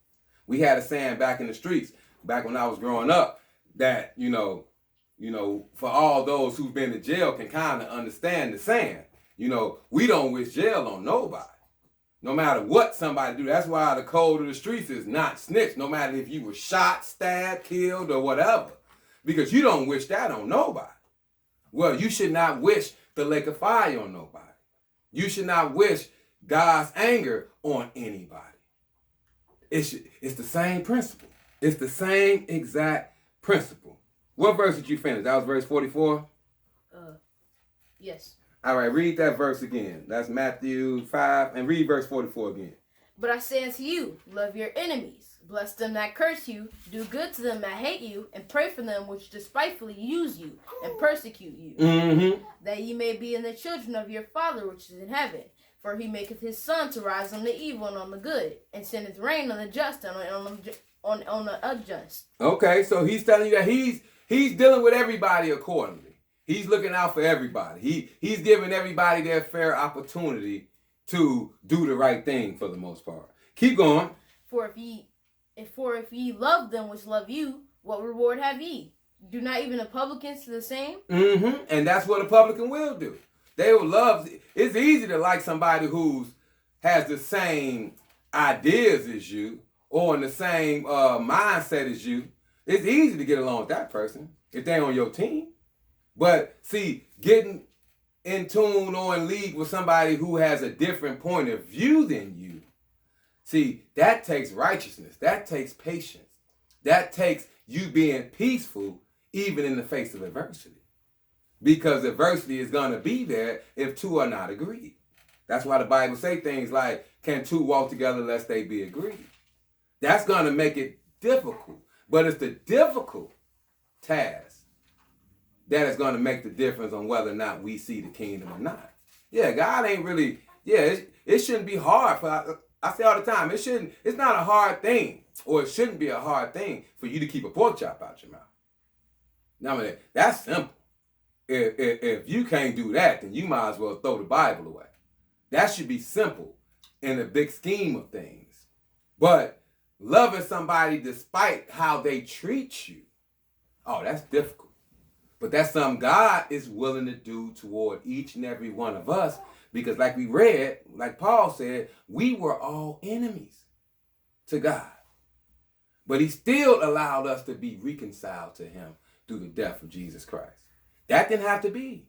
We had a saying back in the streets, back when I was growing up, that, you know, for all those who've been to jail can kind of understand the saying. We don't wish jail on nobody. No matter what somebody do. That's why the code of the streets is not snitch, no matter if you were shot, stabbed, killed, or whatever. Because you don't wish that on nobody. Well, you should not wish the lake of fire on nobody. You should not wish God's anger on anybody. It's the same principle. It's the same exact principle. What verse did you finish? That was verse 44? Yes. All right, read that verse again. That's Matthew 5, and read verse 44 again. But I say unto you, love your enemies, bless them that curse you, do good to them that hate you, and pray for them which despitefully use you and persecute you, that ye may be in the children of your Father which is in heaven. For he maketh his sun to rise on the evil and on the good, and sendeth rain on the just and on the unjust. Okay, so he's telling you that he's dealing with everybody accordingly. He's looking out for everybody. He's giving everybody their fair opportunity to do the right thing for the most part. Keep going. For if ye love them which love you, what reward have ye? Do not even the publicans do the same? And that's what a publican will do. They will love. It's easy to like somebody who's has the same ideas as you or in the same mindset as you. It's easy to get along with that person if they're on your team. But see, getting in tune or in league with somebody who has a different point of view than you, see, that takes righteousness. That takes patience. That takes you being peaceful even in the face of adversity. Because adversity is going to be there if two are not agreed. That's why the Bible say things like, can two walk together lest they be agreed? That's going to make it difficult. But it's the difficult task that is going to make the difference on whether or not we see the kingdom or not. Yeah, God ain't really, it shouldn't be hard. I say all the time, it's not a hard thing, or it shouldn't be a hard thing for you to keep a pork chop out your mouth. Now, I mean, that's simple. If you can't do that, then you might as well throw the Bible away. That should be simple in the big scheme of things. But loving somebody despite how they treat you, oh, that's difficult. But that's something God is willing to do toward each and every one of us. Because like we read, like Paul said, we were all enemies to God. But he still allowed us to be reconciled to him through the death of Jesus Christ. That didn't have to be.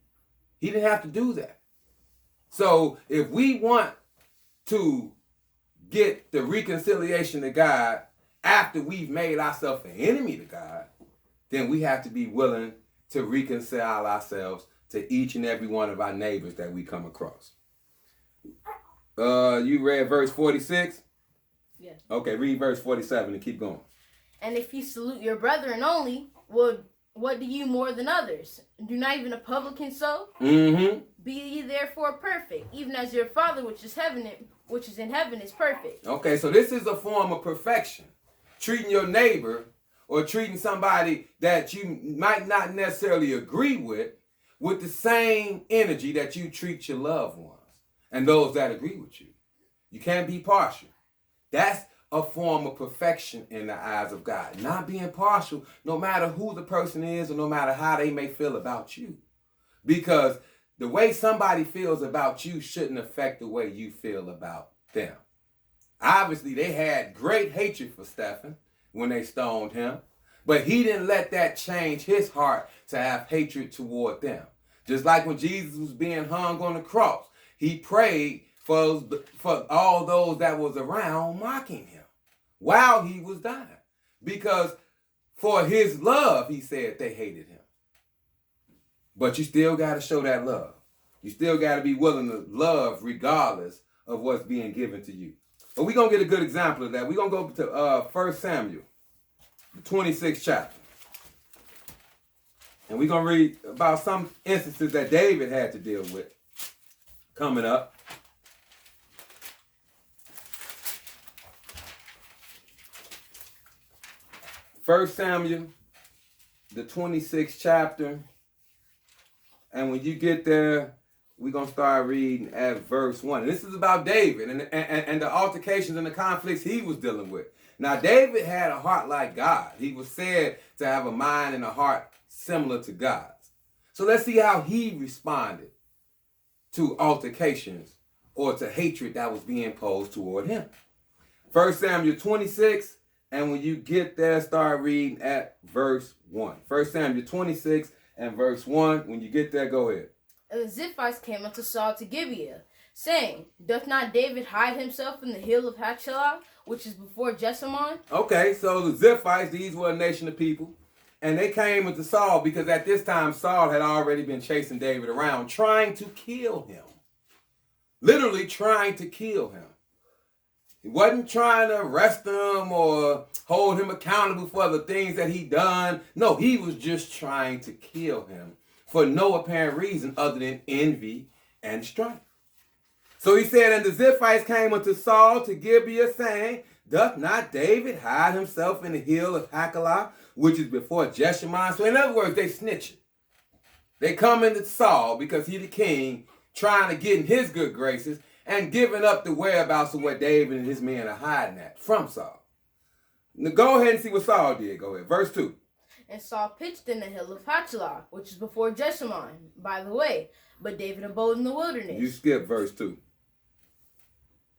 He didn't have to do that. So if we want to get the reconciliation to God after we've made ourselves an enemy to God, then we have to be willing to reconcile ourselves to each and every one of our neighbors that we come across. You read verse 46? Yes. Okay, read verse 47 and keep going. And if you salute your brethren only, what do you more than others? Do not even a publican so? Be ye therefore perfect, even as your Father which is in heaven is perfect. Okay, so this is a form of perfection. Treating your neighbor or treating somebody that you might not necessarily agree with the same energy that you treat your loved ones and those that agree with you. You can't be partial. That's a form of perfection in the eyes of God. Not being partial, no matter who the person is or no matter how they may feel about you. Because the way somebody feels about you shouldn't affect the way you feel about them. Obviously, they had great hatred for Stephen when they stoned him, but he didn't let that change his heart to have hatred toward them. Just like when Jesus was being hung on the cross, he prayed for all those that was around mocking him while he was dying. Because for his love, he said they hated him. But you still got to show that love. You still got to be willing to love regardless of what's being given to you. But we're going to get a good example of that. We're going to go to 1 Samuel, the 26th chapter. And we're going to read about some instances that David had to deal with coming up. First Samuel, the 26th chapter. And when you get there, we're going to start reading at verse 1. And this is about David and the altercations and the conflicts he was dealing with. Now, David had a heart like God. He was said to have a mind and a heart similar to God's. So let's see how he responded to altercations or to hatred that was being posed toward him. 1 Samuel 26, and when you get there, start reading at verse 1. 1 Samuel 26 and verse 1. When you get there, go ahead. And the Ziphites came unto Saul to Gibeah, saying, Doth not David hide himself in the hill of Hachilah, which is before Jessamon? Okay, so the Ziphites, these were a nation of people. And they came unto Saul because at this time Saul had already been chasing David around, trying to kill him. Literally trying to kill him. He wasn't trying to arrest him or hold him accountable for the things that he done. No, he was just trying to kill him for no apparent reason other than envy and strife. So he said, and the Ziphites came unto Saul to Gibeah, saying, doth not David hide himself in the hill of Hachilah, which is before Jeshimon? So in other words, they snitching. They come into Saul because he the king, trying to get in his good graces and giving up the whereabouts of where David and his men are hiding at from Saul. Now go ahead and see what Saul did. Go ahead. Verse 2. And Saul pitched in the hill of Hachilah, which is before Jeshimon, by the way. But David abode in the wilderness. You skip verse 2.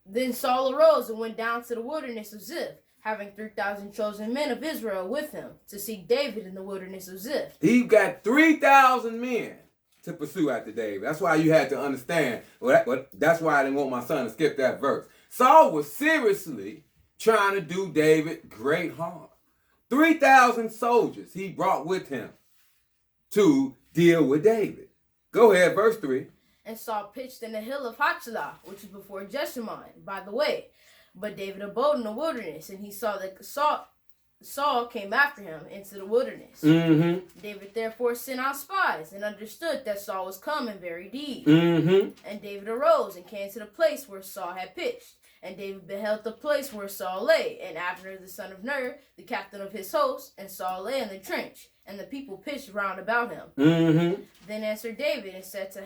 Then Saul arose and went down to the wilderness of Ziph, having 3,000 chosen men of Israel with him, to seek David in the wilderness of Ziph. He got 3,000 men to pursue after David. That's why you had to understand. That's why I didn't want my son to skip that verse. Saul was seriously trying to do David great harm. 3,000 soldiers he brought with him to deal with David. Go ahead, verse 3. And Saul pitched in the hill of Hachilah, which is before Jeshimon, by the way. But David abode in the wilderness, and he saw that Saul came after him into the wilderness. Mm-hmm. David therefore sent out spies, and understood that Saul was come in very deed. Mm-hmm. And David arose and came to the place where Saul had pitched. And David beheld the place where Saul lay, and Abner the son of Ner, the captain of his host, and Saul lay in the trench, and the people pitched round about him. Mm-hmm. Then answered David and said to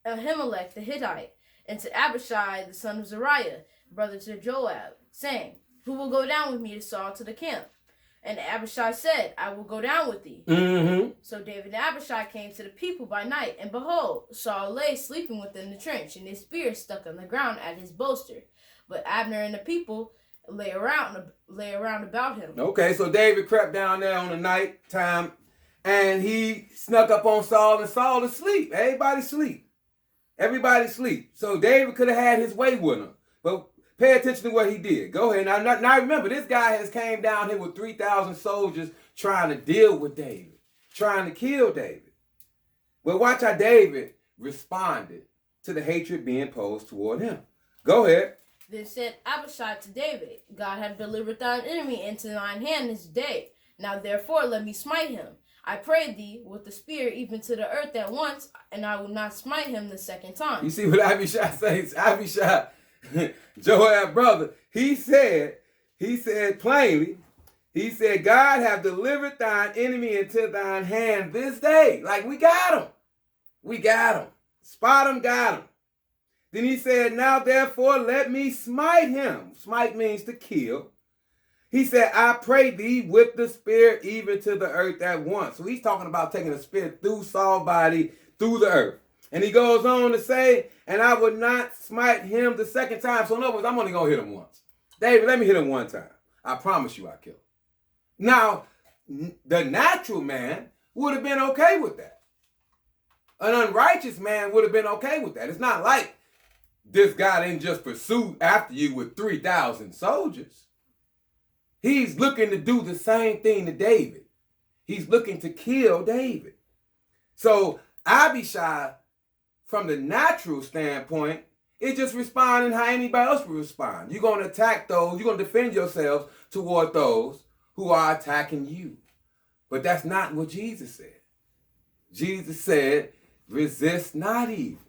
Ahimelech the Hittite, and to Abishai the son of Zeruiah, brother to Joab, saying, who will go down with me to Saul to the camp? And Abishai said, I will go down with thee. Mm-hmm. So David and Abishai came to the people by night, and behold, Saul lay sleeping within the trench, and his spear stuck on the ground at his bolster. But Abner and the people lay around about him. Okay, so David crept down there on the night time, and he snuck up on Saul, and Saul is asleep. Everybody sleep. So David could have had his way with him. But pay attention to what he did. Go ahead. Now remember, this guy has came down here with 3,000 soldiers trying to deal with David, trying to kill David. But watch how David responded to the hatred being posed toward him. Go ahead. Then said Abishai to David, God hath delivered thine enemy into thine hand this day. Now therefore let me smite him. I pray thee with the spear even to the earth at once, and I will not smite him the second time. You see what Abishai says? Abishai, Joab's brother, he said plainly, he said, God hath delivered thine enemy into thine hand this day. Like, we got him. Spot him, got him. Then he said, now therefore let me smite him. Smite means to kill. He said, I pray thee with the spear even to the earth at once. So he's talking about taking a spear through Saul's body, through the earth. And he goes on to say, and I would not smite him the second time. So in other words, I'm only going to hit him once. David, let me hit him one time. I promise you I'll kill him. Now, the natural man would have been okay with that. An unrighteous man would have been okay with that. It's not like this guy didn't just pursue after you with 3,000 soldiers. He's looking to do the same thing to David. He's looking to kill David. So Abishai, from the natural standpoint, is just responding how anybody else would respond. You're going to attack those, you're going to defend yourselves toward those who are attacking you. But that's not what Jesus said. Jesus said, resist not evil.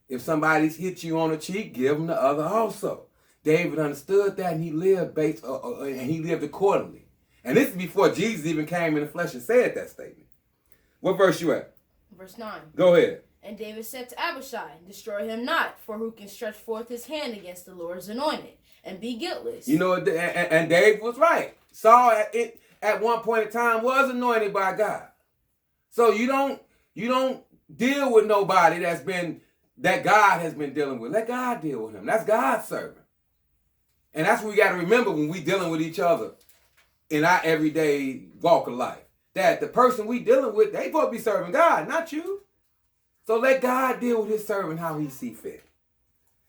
If somebody's hit you on the cheek, give them the other also. David understood that, and he lived accordingly. And this is before Jesus even came in the flesh and said that statement. What verse you at? Verse 9. Go ahead. And David said to Abishai, destroy him not, for who can stretch forth his hand against the Lord's anointed, and be guiltless? You know, and David was right. Saul at one point in time was anointed by God. So you don't deal with nobody that God has been dealing with. Let God deal with him. That's God's servant. And that's what we got to remember when we dealing with each other in our everyday walk of life. That the person we dealing with, they supposed to be serving God, not you. So let God deal with his servant how he see fit.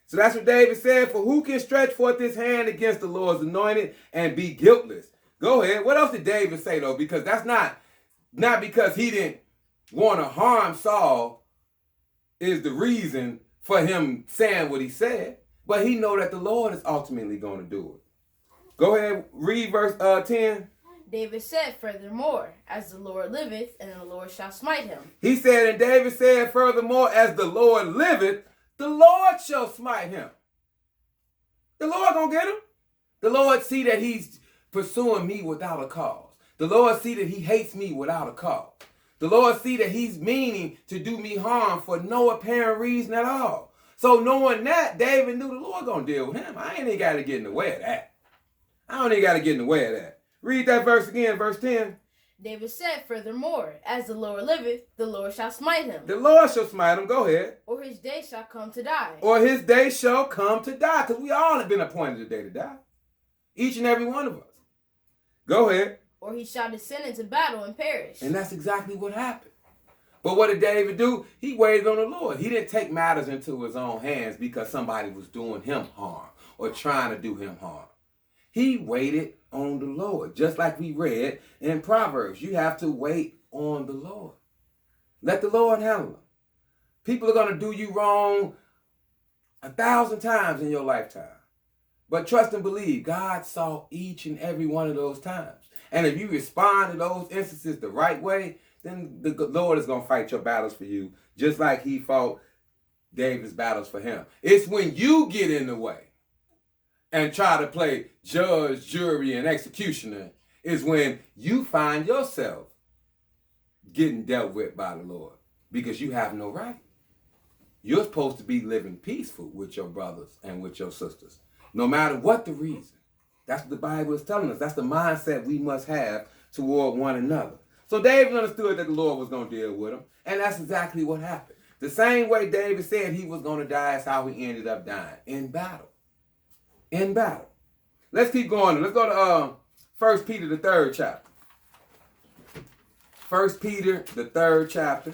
So that's what David said, for who can stretch forth his hand against the Lord's anointed and be guiltless? Go ahead. What else did David say, though? Because that's not because he didn't want to harm Saul is the reason for him saying what he said. but he know that the Lord is ultimately going to do it. Go ahead, read verse 10. David said, furthermore, as the Lord liveth, and the Lord shall smite him. He said, and David said, furthermore, as the Lord liveth, the Lord shall smite him. The Lord gonna get him. The Lord see that he's pursuing me without a cause. The Lord see that he hates me without a cause. The Lord see that he's meaning to do me harm for no apparent reason at all. So knowing that, David knew the Lord gonna deal with him. I ain't even got to get in the way of that. I don't even got to get in the way of that. Read that verse again, verse 10. David said, furthermore, as the Lord liveth, the Lord shall smite him. The Lord shall smite him. Go ahead. Or his day shall come to die. Or his day shall come to die. Because we all have been appointed a day to die. Each and every one of us. Go ahead. Or he shall descend into battle and perish. And that's exactly what happened. But what did David do? He waited on the Lord. He didn't take matters into his own hands because somebody was doing him harm or trying to do him harm. He waited on the Lord. Just like we read in Proverbs, you have to wait on the Lord. Let the Lord handle them. People are going to do you wrong 1,000 times in your lifetime. But trust and believe, God saw each and every one of those times. And if you respond to those instances the right way, then the Lord is going to fight your battles for you, just like he fought David's battles for him. It's when you get in the way and try to play judge, jury, and executioner is when you find yourself getting dealt with by the Lord because you have no right. You're supposed to be living peaceful with your brothers and with your sisters, no matter what the reason. That's what the Bible is telling us. That's the mindset we must have toward one another. So David understood that the Lord was going to deal with him, and that's exactly what happened. The same way David said he was going to die is how he ended up dying, in battle. In battle. Let's keep going. Let's go to 1 Peter, the 3rd chapter. 1 Peter, the 3rd chapter.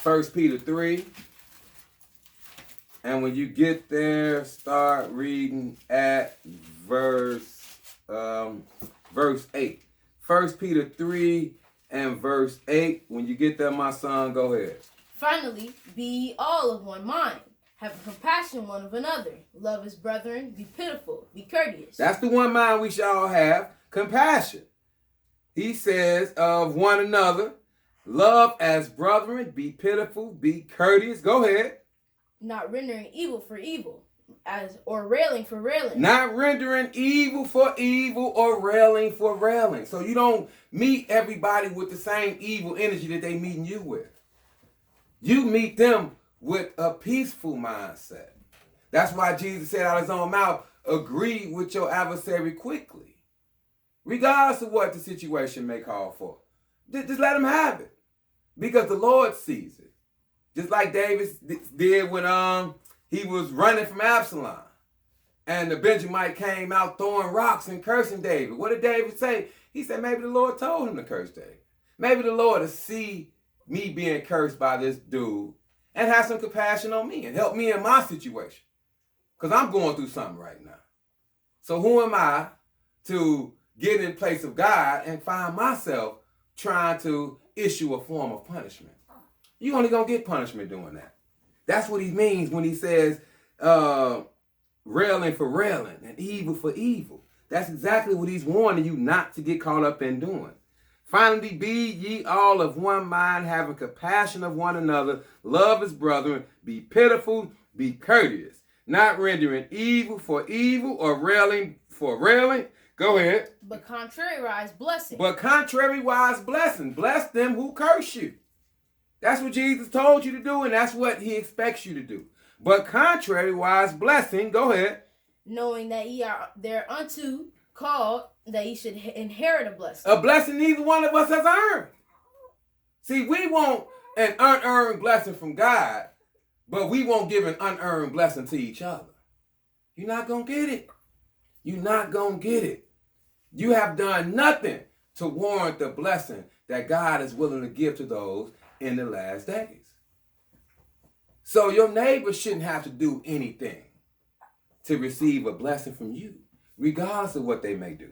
1 Peter 3. And when you get there, start reading at verse 8. 1 Peter 3 and verse 8. When you get there, my son, go ahead. Finally, be ye all of one mind, having compassion one of another. Love as brethren, be pitiful, be courteous. That's the one mind we shall all have, compassion. He says of one another, love as brethren, be pitiful, be courteous. Go ahead. Not rendering evil for evil, or railing for railing. Not rendering evil for evil or railing for railing. So you don't meet everybody with the same evil energy that they meeting you with. You meet them with a peaceful mindset. That's why Jesus said out of his own mouth, agree with your adversary quickly. Regardless of what the situation may call for. Just let him have it. Because the Lord sees it. Just like David did when he was running from Absalom. And the Benjamite came out throwing rocks and cursing David. What did David say? He said maybe the Lord told him to curse David. Maybe the Lord will see me being cursed by this dude and have some compassion on me and help me in my situation. Because I'm going through something right now. So who am I to get in place of God and find myself trying to issue a form of punishment? You're only going to get punishment doing that. That's what he means when he says railing for railing and evil for evil. That's exactly what he's warning you not to get caught up in doing. Finally, be ye all of one mind, having compassion of one another, love as brethren, be pitiful, be courteous, not rendering evil for evil or railing for railing. Go ahead. But contrariwise blessing. But contrariwise blessing. Bless them who curse you. That's what Jesus told you to do, and that's what he expects you to do. But contrariwise blessing, go ahead. Knowing that ye are thereunto called, that ye should inherit a blessing. A blessing neither one of us has earned. See, we want an unearned blessing from God, but we won't give an unearned blessing to each other. You're not going to get it. You're not going to get it. You have done nothing to warrant the blessing that God is willing to give to those in the last days. So your neighbor shouldn't have to do anything to receive a blessing from you, regardless of what they may do.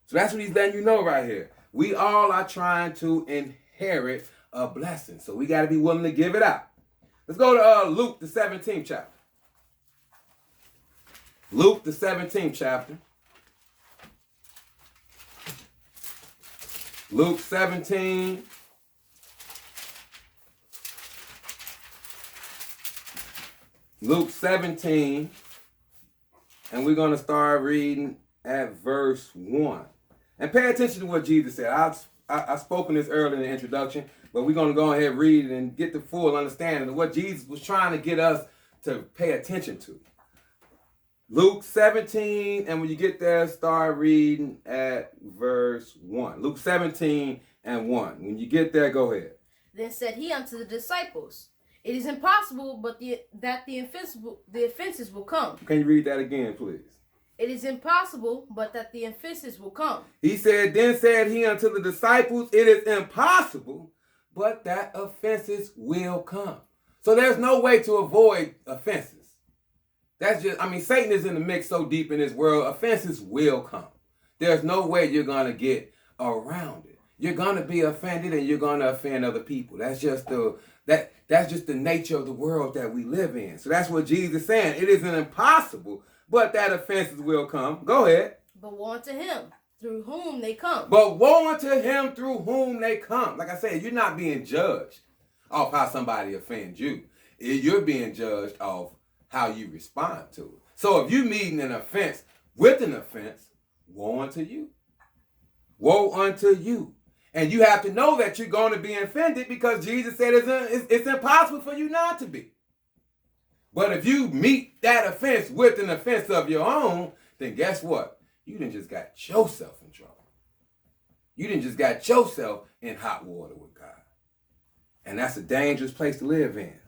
So that's what he's letting you know right here. We all are trying to inherit a blessing. So we got to be willing to give it out. Let's go to Luke, the 17th chapter. Luke, the 17th chapter. Luke 17. Luke 17. And we're going to start reading at verse 1. And pay attention to what Jesus said. I've spoken this earlier in the introduction, but we're going to go ahead and read it and get the full understanding of what Jesus was trying to get us to pay attention to. Luke 17, and when you get there, start reading at verse 1. Luke 17 and 1. When you get there, go ahead. Then said he unto the disciples, it is impossible that the offenses will come. Can you read that again, please? It is impossible, but that the offenses will come. He said, then said he unto the disciples, it is impossible, but that offenses will come. So there's no way to avoid offenses. That's just, Satan is in the mix so deep in this world, offenses will come. There's no way you're going to get around it. You're going to be offended and you're going to offend other people. That's just that's just the nature of the world that we live in. So that's what Jesus is saying. It isn't impossible, but that offenses will come. Go ahead. But woe unto him through whom they come. But woe unto him through whom they come. Like I said, you're not being judged off how somebody offends you. You're being judged off how you respond to it. So if you meeting an offense with an offense, woe unto you. Woe unto you. And you have to know that you're going to be offended because Jesus said it's impossible for you not to be. But if you meet that offense with an offense of your own, then guess what? You done just got yourself in trouble. You done just got yourself in hot water with God. And that's a dangerous place to live in.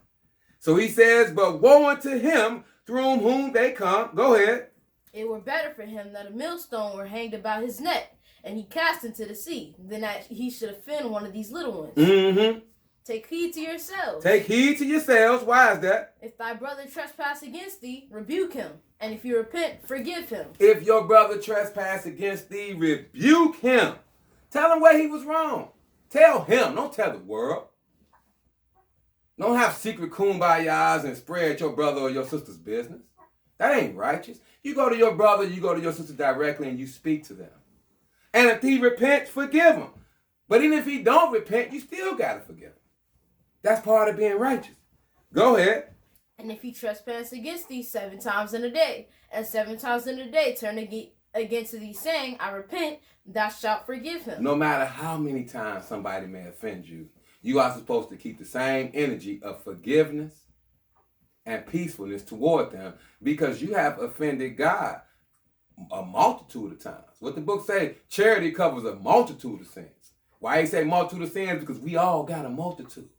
So he says, but woe unto him through whom they come. Go ahead. It were better for him that a millstone were hanged about his neck, and he cast into the sea, than that he should offend one of these little ones. Mm-hmm. Take heed to yourselves. Take heed to yourselves. Why is that? If thy brother trespass against thee, rebuke him. And if you repent, forgive him. If your brother trespass against thee, rebuke him. Tell him where he was wrong. Tell him. Don't tell the world. Don't have secret kumbayas and spread your brother or your sister's business. That ain't righteous. You go to your brother, you go to your sister directly, and you speak to them. And if he repents, forgive him. But even if he don't repent, you still got to forgive him. That's part of being righteous. Go ahead. And if he trespass against thee 7 times in a day, and 7 times in a day turn against thee, saying, I repent, thou shalt forgive him. No matter how many times somebody may offend you, you are supposed to keep the same energy of forgiveness and peacefulness toward them because you have offended God a multitude of times. What the book say, charity covers a multitude of sins. Why he say multitude of sins? Because we all got a multitude.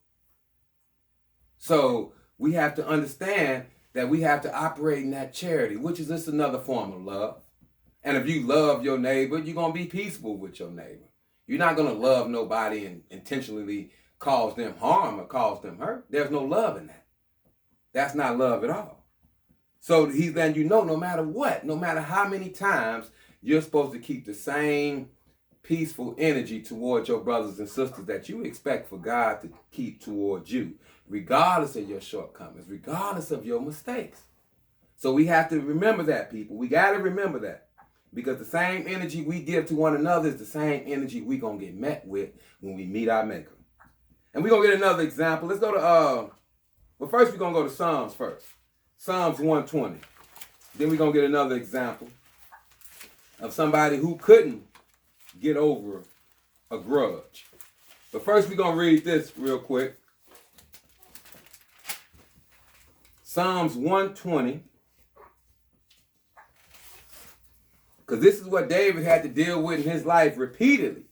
So we have to understand that we have to operate in that charity, which is just another form of love. And if you love your neighbor, you're going to be peaceful with your neighbor. You're not going to love nobody and intentionally cause them harm or cause them hurt. There's no love in that. That's not love at all. So he's letting you know no matter what, no matter how many times, you're supposed to keep the same peaceful energy towards your brothers and sisters that you expect for God to keep towards you, regardless of your shortcomings, regardless of your mistakes. So we have to remember that, people. We got to remember that. Because the same energy we give to one another is the same energy we're going to get met with when we meet our Maker. And we're going to get another example. Let's go to, well, first we're going to go to Psalms first. Psalms 120. Then we're going to get another example of somebody who couldn't get over a grudge. But first we're going to read this real quick. Psalms 120. Because this is what David had to deal with in his life repeatedly.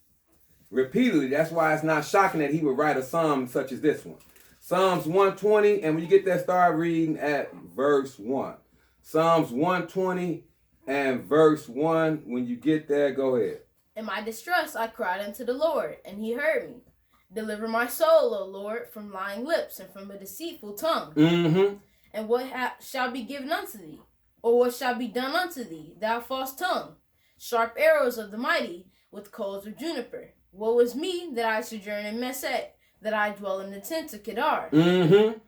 Repeatedly. That's why it's not shocking that he would write a psalm such as this one. Psalms 120, and when you get there, start reading at verse 1. Psalms 120 and verse 1. When you get there, go ahead. In my distress I cried unto the Lord, and he heard me. Deliver my soul, O Lord, from lying lips and from a deceitful tongue. Mm-hmm. And what shall be given unto thee? Or what shall be done unto thee, thou false tongue? Sharp arrows of the mighty, with coals of juniper. Woe is me that I sojourn in Mesech, that I dwell in the tents of Kedar. Mm-hmm.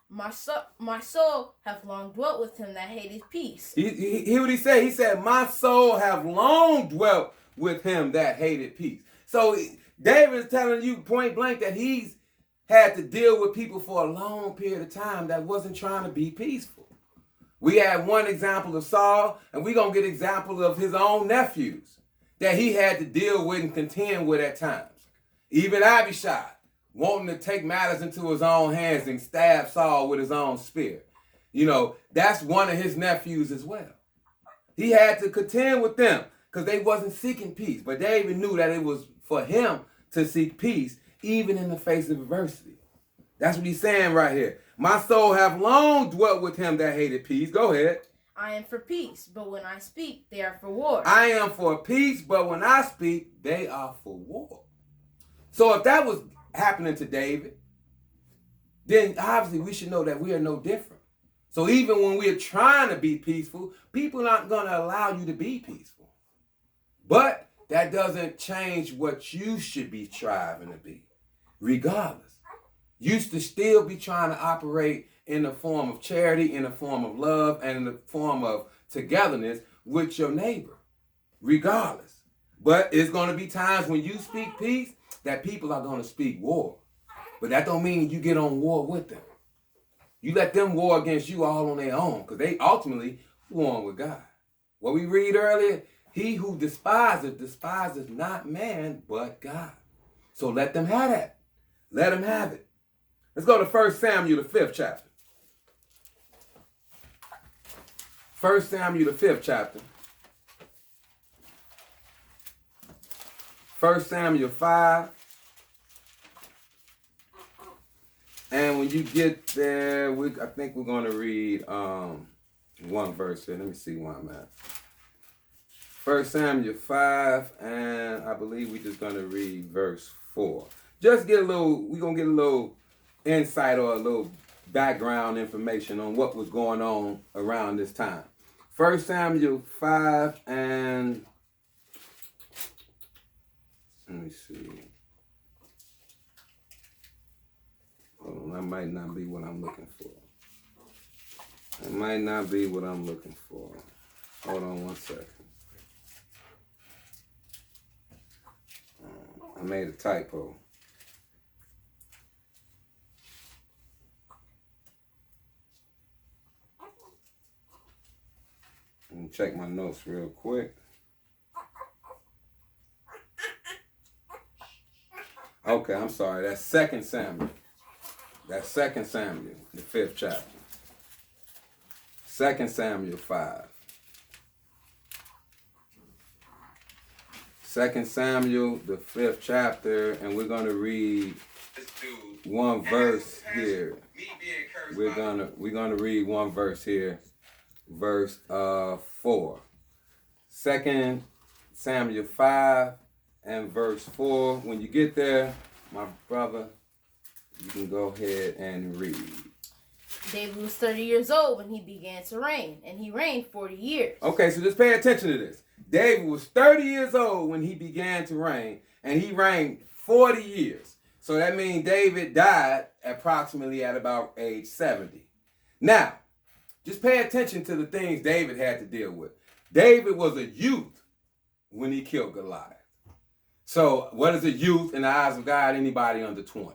My soul hath long dwelt with him that hateth peace. Hear what he said? He said, my soul have long dwelt with him that hated peace. So David is telling you point blank that he's had to deal with people for a long period of time that wasn't trying to be peaceful. We had one example of Saul, and we're going to get examples of his own nephews that he had to deal with and contend with at times. Even Abishai, wanting to take matters into his own hands and stab Saul with his own spear. You know, that's one of his nephews as well. He had to contend with them because they wasn't seeking peace. But David knew that it was for him to seek peace even in the face of adversity. That's what he's saying right here. My soul have long dwelt with him that hated peace. Go ahead. I am for peace, but when I speak, they are for war. I am for peace, but when I speak, they are for war. So if that was happening to David, then obviously we should know that we are no different. So even when we're trying to be peaceful, people aren't going to allow you to be peaceful. But that doesn't change what you should be striving to be, regardless. You should still be trying to operate in the form of charity, in the form of love, and in the form of togetherness with your neighbor, regardless. But it's going to be times when you speak peace that people are going to speak war. But that don't mean you get on war with them. You let them war against you all on their own, because they ultimately warring with God. What we read earlier, he who despises not man, but God. So let them have that. Let them have it. Let's go to 1 Samuel, the 5th chapter. 1 Samuel, the 5th chapter. 1 Samuel 5. And when you get there, I think we're going to read one verse here. Let me see where I'm at. 1 Samuel 5, and I believe we're just going to read verse 4. Just get a little, we're going to get a little insight or a little background information on what was going on around this time. 1 Samuel 5, and let me see. Hold on, that might not be what I'm looking for. It might not be what I'm looking for. Hold on one second. I made a typo. Let me check my notes real quick. Okay, I'm sorry. That's 2 Samuel. That's 2 Samuel, the 5th chapter. 2 Samuel 5. 2 Samuel, the 5th chapter, and we're going to read one verse here. We're gonna read one verse here, verse 4. 2 Samuel 5 and verse 4. When you get there, my brother, you can go ahead and read. David was 30 years old when he began to reign, and he reigned 40 years. Okay, so just pay attention to this. David was 30 years old when he began to reign, and he reigned 40 years. So that means David died approximately at about age 70. Now, just pay attention to the things David had to deal with. David was a youth when he killed Goliath. So what is a youth in the eyes of God? Anybody under 20.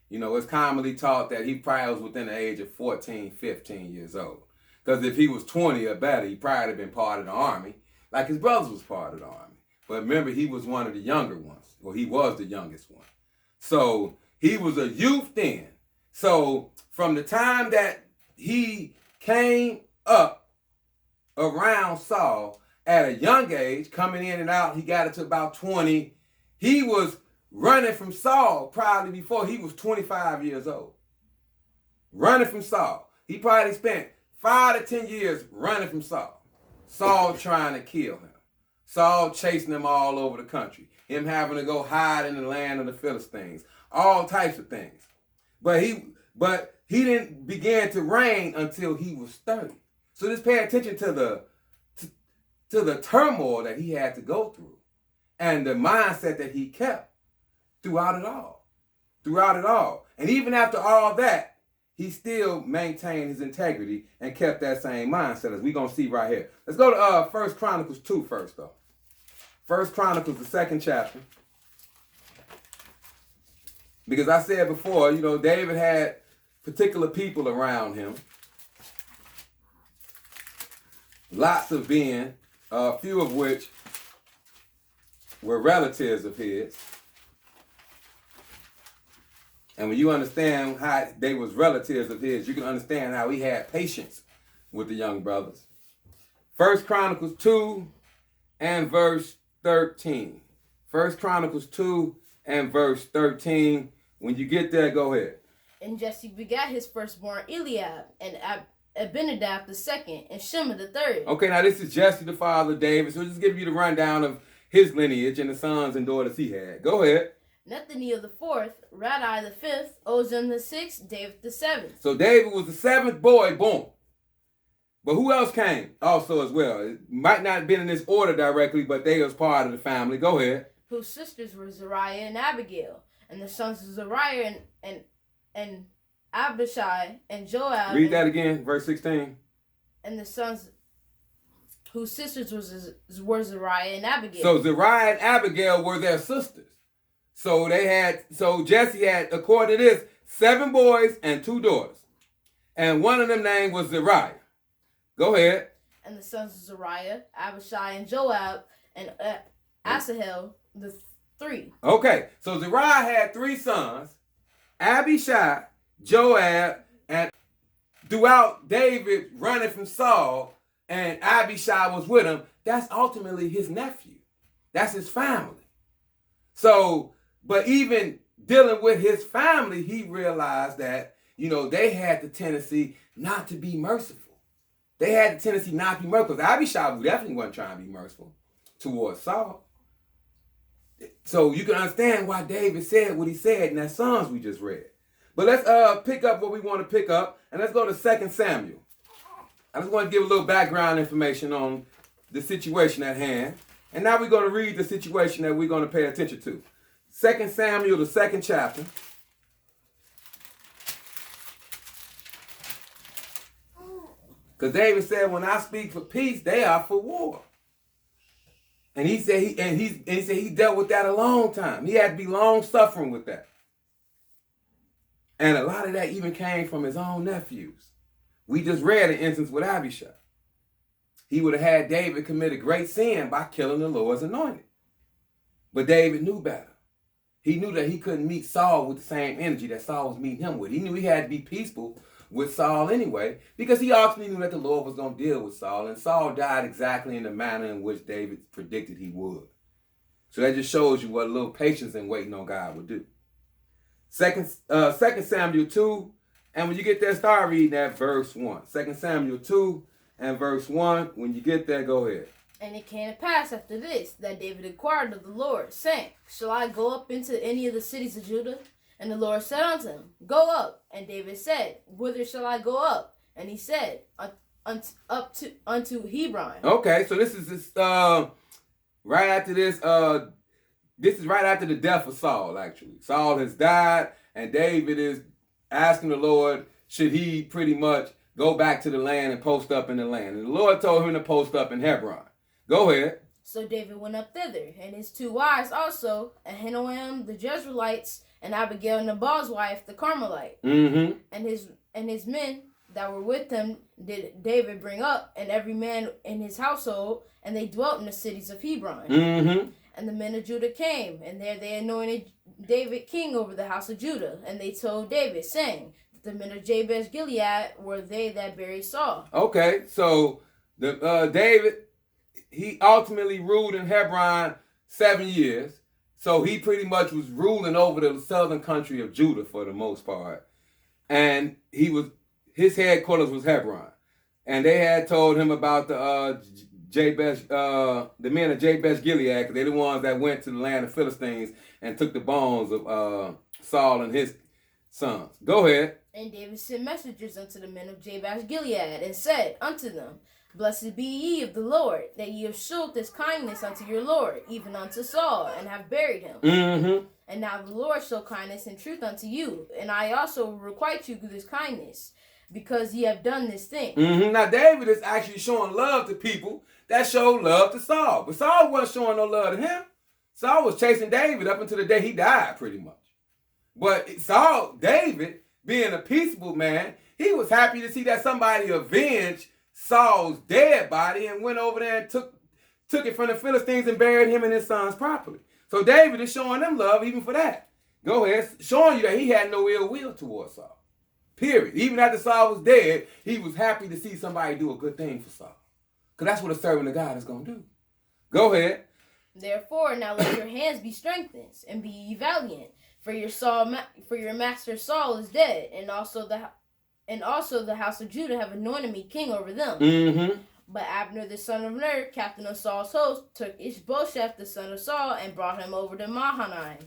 You know, it's commonly taught that he probably was within the age of 14, 15 years old. Because if he was 20 or better, he probably would have been part of the army, like his brothers was part of the army. But remember, he was one of the younger ones. Well, he was the youngest one. So he was a youth then. So from the time that he came up around Saul at a young age, coming in and out, he got it to about 20. He was running from Saul probably before he was 25 years old. Running from Saul. He probably spent 5 to 10 years running from Saul. Saul trying to kill him. Saul chasing him all over the country. Him having to go hide in the land of the Philistines. All types of things. But he didn't begin to reign until he was 30. So just pay attention to the turmoil that he had to go through. And the mindset that he kept throughout it all. And even after all that, he still maintained his integrity and kept that same mindset, as we're going to see right here. Let's go to 1 Chronicles 2 first, though. 1 Chronicles, the 2nd chapter. Because I said before, you know, David had particular people around him. Lots of being, a few of which were relatives of his. And when you understand how they was relatives of his, you can understand how he had patience with the young brothers. 1 Chronicles 2 and verse 13. 1 Chronicles 2 and verse 13. When you get there, go ahead. And Jesse begat his firstborn Eliab, and Abinadab the second, and Shema the third. Okay, now this is Jesse, the father of David. So we'll just give you the rundown of his lineage and the sons and daughters he had. Go ahead. Nethaniel the fourth, Radai the fifth, Ozem the sixth, David the seventh. So David was the 7th boy born. But who else came also as well? It might not have been in this order directly, but they was part of the family. Go ahead. Whose sisters were Zariah and Abigail, and the sons of Zariah and Abishai and Joab. Read that again, verse 16. And the sons whose sisters were Zariah and Abigail. So Zariah and Abigail were their sisters. So Jesse had, according to this, 7 boys and 2 daughters. And one of them name was Zariah. Go ahead. And the sons of Zariah, Abishai and Joab, and Asahel, the 3. Okay, so Zariah had 3 sons, Abishai, Joab, and throughout David running from Saul, and Abishai was with him, that's ultimately his nephew. That's his family. So, but even dealing with his family, he realized that, you know, they had the tendency not to be merciful. They had the tendency not to be merciful. Abishai definitely wasn't trying to be merciful towards Saul. So you can understand why David said what he said in that Psalms we just read. But let's pick up what we want to pick up, and let's go to 2 Samuel. I just want to give a little background information on the situation at hand. And now we're going to read the situation that we're going to pay attention to. 2 Samuel, the 2nd chapter. Because David said, when I speak for peace, they are for war. And he said he dealt with that a long time. He had to be long suffering with that. And a lot of that even came from his own nephews. We just read an instance with Abishai. He would have had David commit a great sin by killing the Lord's anointed. But David knew better. He knew that he couldn't meet Saul with the same energy that Saul was meeting him with. He knew he had to be peaceful with Saul anyway, because he ultimately knew that the Lord was going to deal with Saul, and Saul died exactly in the manner in which David predicted he would. So that just shows you what a little patience and waiting on God would do. 2 Samuel 2, and when you get there, start reading at verse 1. 2 Samuel 2 and verse 1, when you get there, go ahead. And it came to pass after this, that David inquired of the Lord, saying, Shall I go up into any of the cities of Judah? And the Lord said unto him, Go up. And David said, Whither shall I go up? And he said, unto Hebron. Okay, so this is right after this. This is right after the death of Saul, actually. Saul has died, and David is asking the Lord, should he pretty much go back to the land and post up in the land? And the Lord told him to post up in Hebron. Go ahead. So David went up thither, and his 2 wives also, Ahinoam the Jezreelites, and Abigail Nabal's wife, the Carmelite. Mm-hmm. And his men that were with him did David bring up, and every man in his household, and they dwelt in the cities of Hebron. Mm-hmm. And the men of Judah came, and there they anointed David king over the house of Judah. And they told David, saying, the men of Jabesh Gilead were they that buried Saul. Okay, so David, he ultimately ruled in Hebron 7 years. So he pretty much was ruling over the southern country of Judah for the most part. And his headquarters was Hebron. And they had told him about the men of Jabesh Gilead, because they're the ones that went to the land of Philistines and took the bones of Saul and his sons. Go ahead. And David sent messengers unto the men of Jabesh Gilead, and said unto them, Blessed be ye of the Lord, that ye have shewed this kindness unto your Lord, even unto Saul, and have buried him. Mm-hmm. And now the Lord show kindness and truth unto you, and I also will requite you this kindness, because ye have done this thing. Mm-hmm. Now David is actually showing love to people that showed love to Saul. But Saul wasn't showing no love to him. Saul was chasing David up until the day he died, pretty much. But David, being a peaceable man, he was happy to see that somebody avenged Saul's dead body and went over there and took it from the Philistines and buried him and his sons properly. So David is showing them love even for that. Go ahead, showing you that he had no ill will towards Saul. Period. Even after Saul was dead, he was happy to see somebody do a good thing for Saul. Because that's what a servant of God is going to do. Go ahead. Therefore, now let your hands be strengthened, and be ye valiant, for your master Saul is dead, and also the house of Judah have anointed me king over them. Mm-hmm. But Abner the son of Ner, captain of Saul's host, took Ishbosheth the son of Saul, and brought him over to Mahanaim,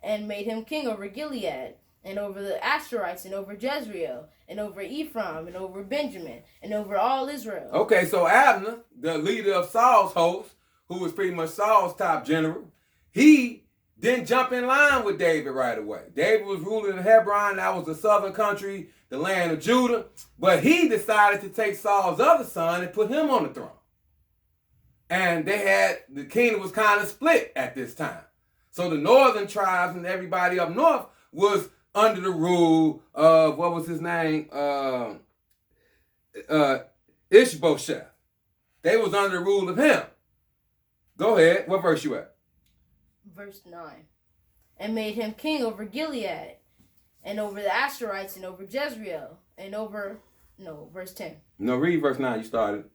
and made him king over Gilead, and over the Asherites, and over Jezreel, and over Ephraim, and over Benjamin, and over all Israel. Okay, so Abner, the leader of Saul's host, who was pretty much Saul's top general, he didn't jump in line with David right away. David was ruling in Hebron. That was the southern country, the land of Judah. But he decided to take Saul's other son and put him on the throne. And the kingdom was kind of split at this time. So the northern tribes and everybody up north was under the rule of, what was his name? Ishbosheth. They was under the rule of him. Go ahead. What verse you at? Verse 9. And made him king over Gilead, and over the Asherites, and over Jezreel, and over... No, verse 10. No, read verse 9. You started.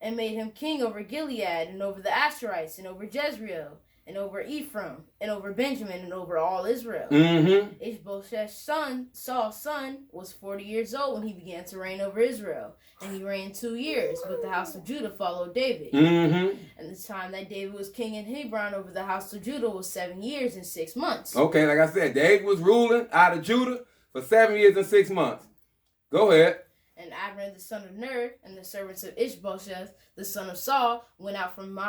And made him king over Gilead, and over the Asherites, and over Jezreel, and over Ephraim, and over Benjamin, and over all Israel. Mm-hmm. Ishbosheth's son, Saul's son, was 40 years old when he began to reign over Israel. And he reigned 2 years, but the house of Judah followed David. Mm-hmm. And the time that David was king in Hebron over the house of Judah was 7 years and 6 months. Okay, like I said, David was ruling out of Judah for 7 years and 6 months. Go ahead. And Abner the son of Ner and the servants of Ishbosheth the son of Saul went out from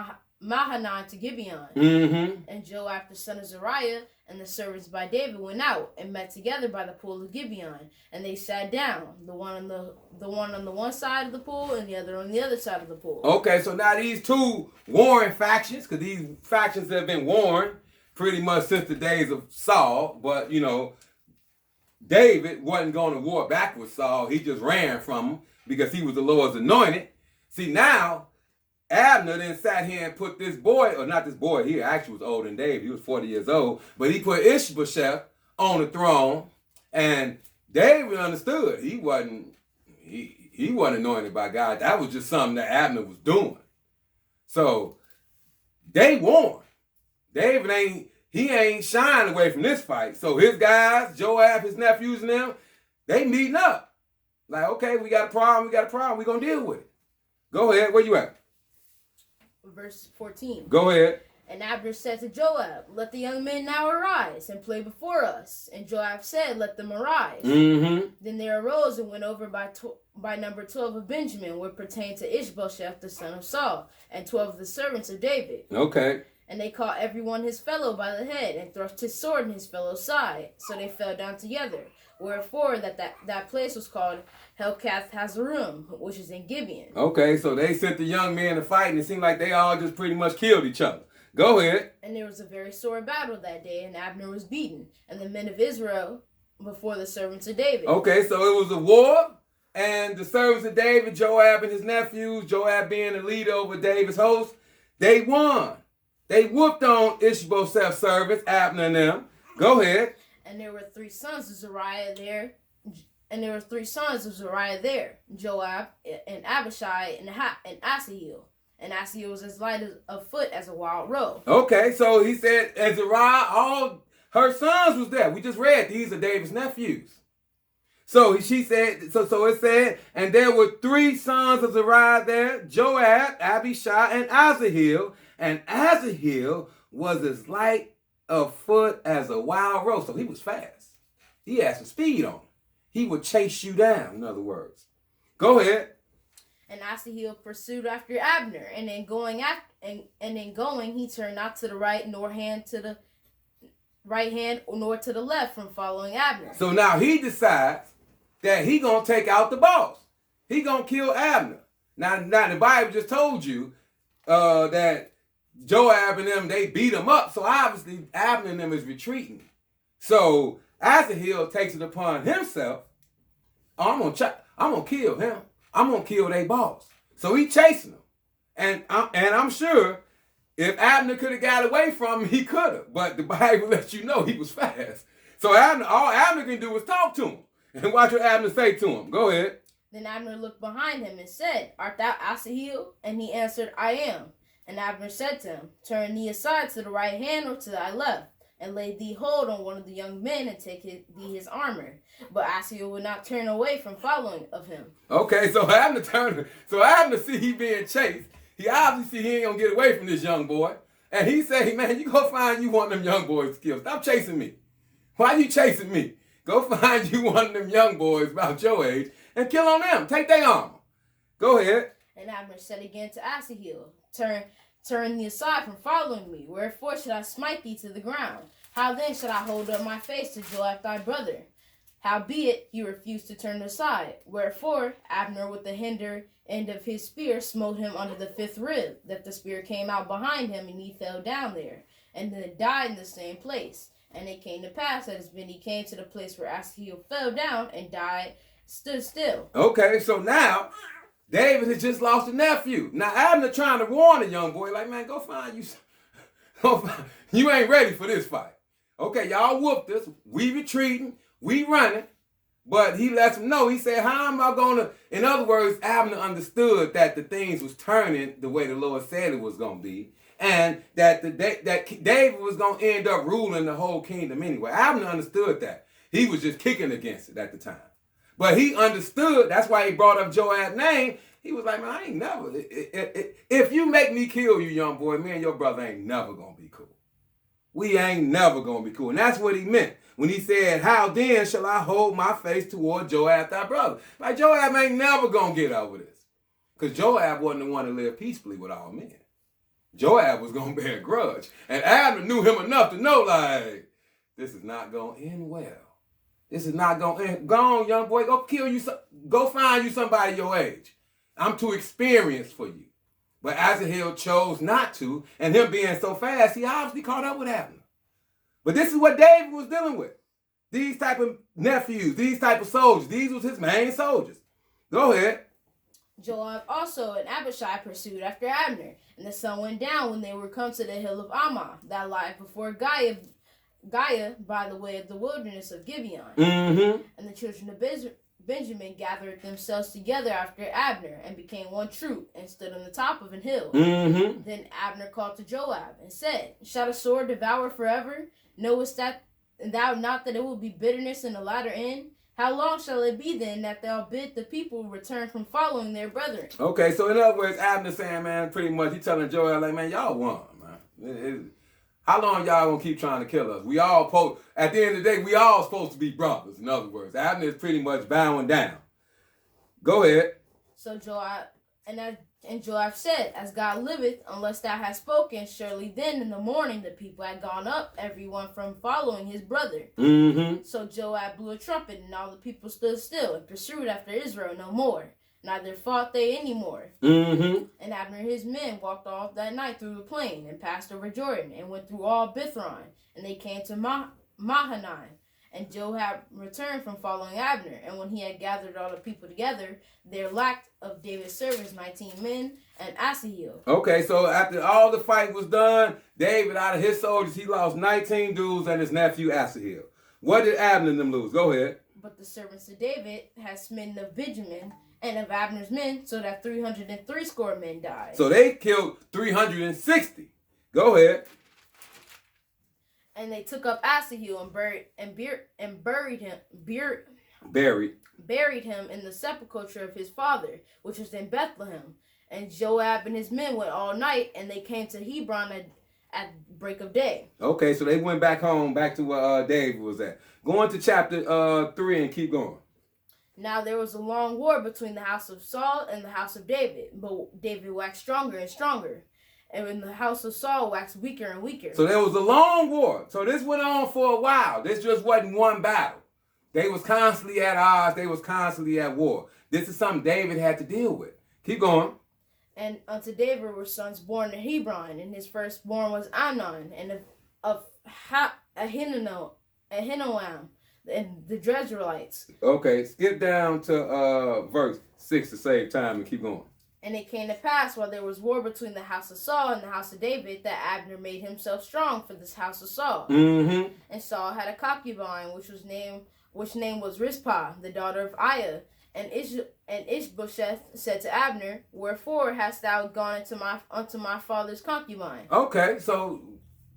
Mahanaim to Gibeon. Mm-hmm. And Joab the son of Zeruiah and the servants by David went out and met together by the pool of Gibeon. And they sat down, the one on the one side of the pool and the other on the other side of the pool. Okay, so now these two warring factions, because these factions have been warring pretty much since the days of Saul, but David wasn't going to war back with Saul. He just ran from him because he was the Lord's anointed. See, now Abner then sat here and put this boy, or not this boy, he actually was older than David. He was 40 years old. But he put Ishbosheth on the throne. And David understood he wasn't anointed by God. That was just something that Abner was doing. So they won. David ain't shying away from this fight. So his guys, Joab, his nephews and them, they meeting up. Like, okay, we got a problem. We're going to deal with it. Go ahead. Where you at? Verse 14. Go ahead. And Abner said to Joab, let the young men now arise and play before us. And Joab said, let them arise. Mm-hmm. Then they arose and went over by number 12 of Benjamin, which pertained to Ishbosheth the son of Saul, and 12 of the servants of David. Okay. And they caught every one his fellow by the head, and thrust his sword in his fellow's side. So they fell down together. Wherefore that place was called Helkath Hazarim, which is in Gibeon. Okay, so they sent the young men to fight, and it seemed like they all just pretty much killed each other. Go ahead. And there was a very sore battle that day, and Abner was beaten, and the men of Israel before the servants of David. Okay, so it was a war, and the servants of David, Joab and his nephews, Joab being the leader over David's host, they won. They whooped on Ishbosheth's servants, Abner and them. Go ahead. And there were 3 sons of Zeruiah there. Joab and Abishai and Asahel. And Asahel was as light of foot as a wild roe. Okay, so he said, and Zeruiah, all her sons was there. We just read, these are David's nephews. So she said, so it said, and there were 3 sons of Zeruiah there, Joab, Abishai, and Asahel. And Asahel was as light of foot as a wild roe. So he was fast. He had some speed on him. He would chase you down, in other words. Go ahead. And Asahel pursued after Abner, and then going he turned not to the right nor hand to the right hand nor to the left from following Abner. So now he decides that he gonna take out the boss. He gonna kill Abner. Now the Bible just told you that Joab and them, they beat him up. So obviously Abner and them is retreating. So Asahel takes it upon himself. I'm gonna kill him. I'm gonna kill their boss. So he chasing him. And I'm sure if Abner could have got away from him, he could have. But the Bible lets you know he was fast. So all Abner can do is talk to him. And watch what Abner say to him. Go ahead. Then Abner looked behind him and said, Art thou Asahel? And he answered, I am. And Abner said to him, Turn thee aside to the right hand or to thy left, and lay thee hold on one of the young men and take thee his armor. But Asahel would not turn away from following of him. Okay, so Abner turned. So Abner see he being chased. He obviously see he ain't gonna get away from this young boy. And he say, man, you go find you one of them young boys to kill. Stop chasing me. Why you chasing me? Go find you one of them young boys about your age and kill on them. Take their armor. Go ahead. And Abner said again to Asahel, Turn thee aside from following me. Wherefore should I smite thee to the ground? How then should I hold up my face to Joab thy brother? Howbeit he refused to turn aside. Wherefore Abner with the hinder end of his spear smote him under the fifth rib, that the spear came out behind him, and he fell down there, and then died in the same place. And it came to pass that when he came to the place where Asahel fell down and died, stood still. Okay, so now David has just lost a nephew. Now Abner trying to warn the young boy, like, man, go find you. You ain't ready for this fight. Okay, y'all whooped us. We retreating. We running. But he lets him know. He said, how am I going to... In other words, Abner understood that the things was turning the way the Lord said it was going to be. And that David was going to end up ruling the whole kingdom anyway. Abner understood that. He was just kicking against it at the time. But he understood. That's why he brought up Joab's name. He was like, man, I ain't never... If you make me kill you, young boy, me and your brother ain't never going to be cool. We ain't never going to be cool. And that's what he meant when he said, how then shall I hold my face toward Joab thy brother? Like, Joab ain't never going to get over this. Because Joab wasn't the one to live peacefully with all men. Joab was going to bear a grudge. And Abner knew him enough to know, like, this is not going to end well. This is not going to end. Go on, young boy. Go kill you. Go find you somebody your age. I'm too experienced for you. But Asahel chose not to. And him being so fast, he obviously caught up with Abner. But this is what David was dealing with. These type of nephews, these type of soldiers. These was his main soldiers. Go ahead. Joab also and Abishai pursued after Abner. And the sun went down when they were come to the hill of Ammah, that lieth before Giah by the way of the wilderness of Gibeon. Mm-hmm. And the children of Benjamin gathered themselves together after Abner, and became one troop, and stood on the top of an hill. Mm-hmm. Then Abner called to Joab, and said, Shall a sword devour forever? Knowest thou not that it will be bitterness in the latter end? How long shall it be then that thou bid the people return from following their brethren? Okay, so in other words, Abner saying, man, pretty much, he telling Joab, like, man, y'all won, man. How long y'all gonna keep trying to kill us? At the end of the day, we all supposed to be brothers. In other words, Abner is pretty much bowing down. Go ahead. So Joab said, As God liveth, unless thou hast spoken, surely then in the morning the people had gone up, everyone from following his brother. Mm-hmm. So Joab blew a trumpet, and all the people stood still, and pursued after Israel no more. Neither fought they any more. Mm-hmm. And Abner and his men walked off that night through the plain, and passed over Jordan, and went through all Bithron, and they came to Mahanaim. And Joab returned from following Abner, and when he had gathered all the people together, there lacked of David's servants 19 men, and Asahel. Okay, so after all the fight was done, David, out of his soldiers, he lost 19 dudes and his nephew Asahel. What did Abner and them lose? Go ahead. But the servants of David had smitten of Benjamin and of Abner's men, so that 360 men died. So they killed 360. Go ahead. And they took up Asahel and buried him in the sepulchre of his father, which was in Bethlehem. And Joab and his men went all night, and they came to Hebron at break of day. Okay, so they went back home, back to where David was at. Go on to chapter 3 and keep going. Now there was a long war between the house of Saul and the house of David, but David waxed stronger and stronger, and when the house of Saul waxed weaker and weaker. So there was a long war. So this went on for a while. This just wasn't one battle. They was constantly at odds. They was constantly at war. This is something David had to deal with. Keep going. And unto David were sons born in Hebron, and his firstborn was Amnon, and of Ahinoam, and the Jezreelites. Okay, skip down to verse 6 to save time and keep going. And it came to pass, while there was war between the house of Saul and the house of David, that Abner made himself strong for this house of Saul. Mm-hmm. And Saul had a concubine, which name was Rizpah, the daughter of Aiah. And Ishbosheth said to Abner, Wherefore hast thou gone unto my father's concubine? Okay, so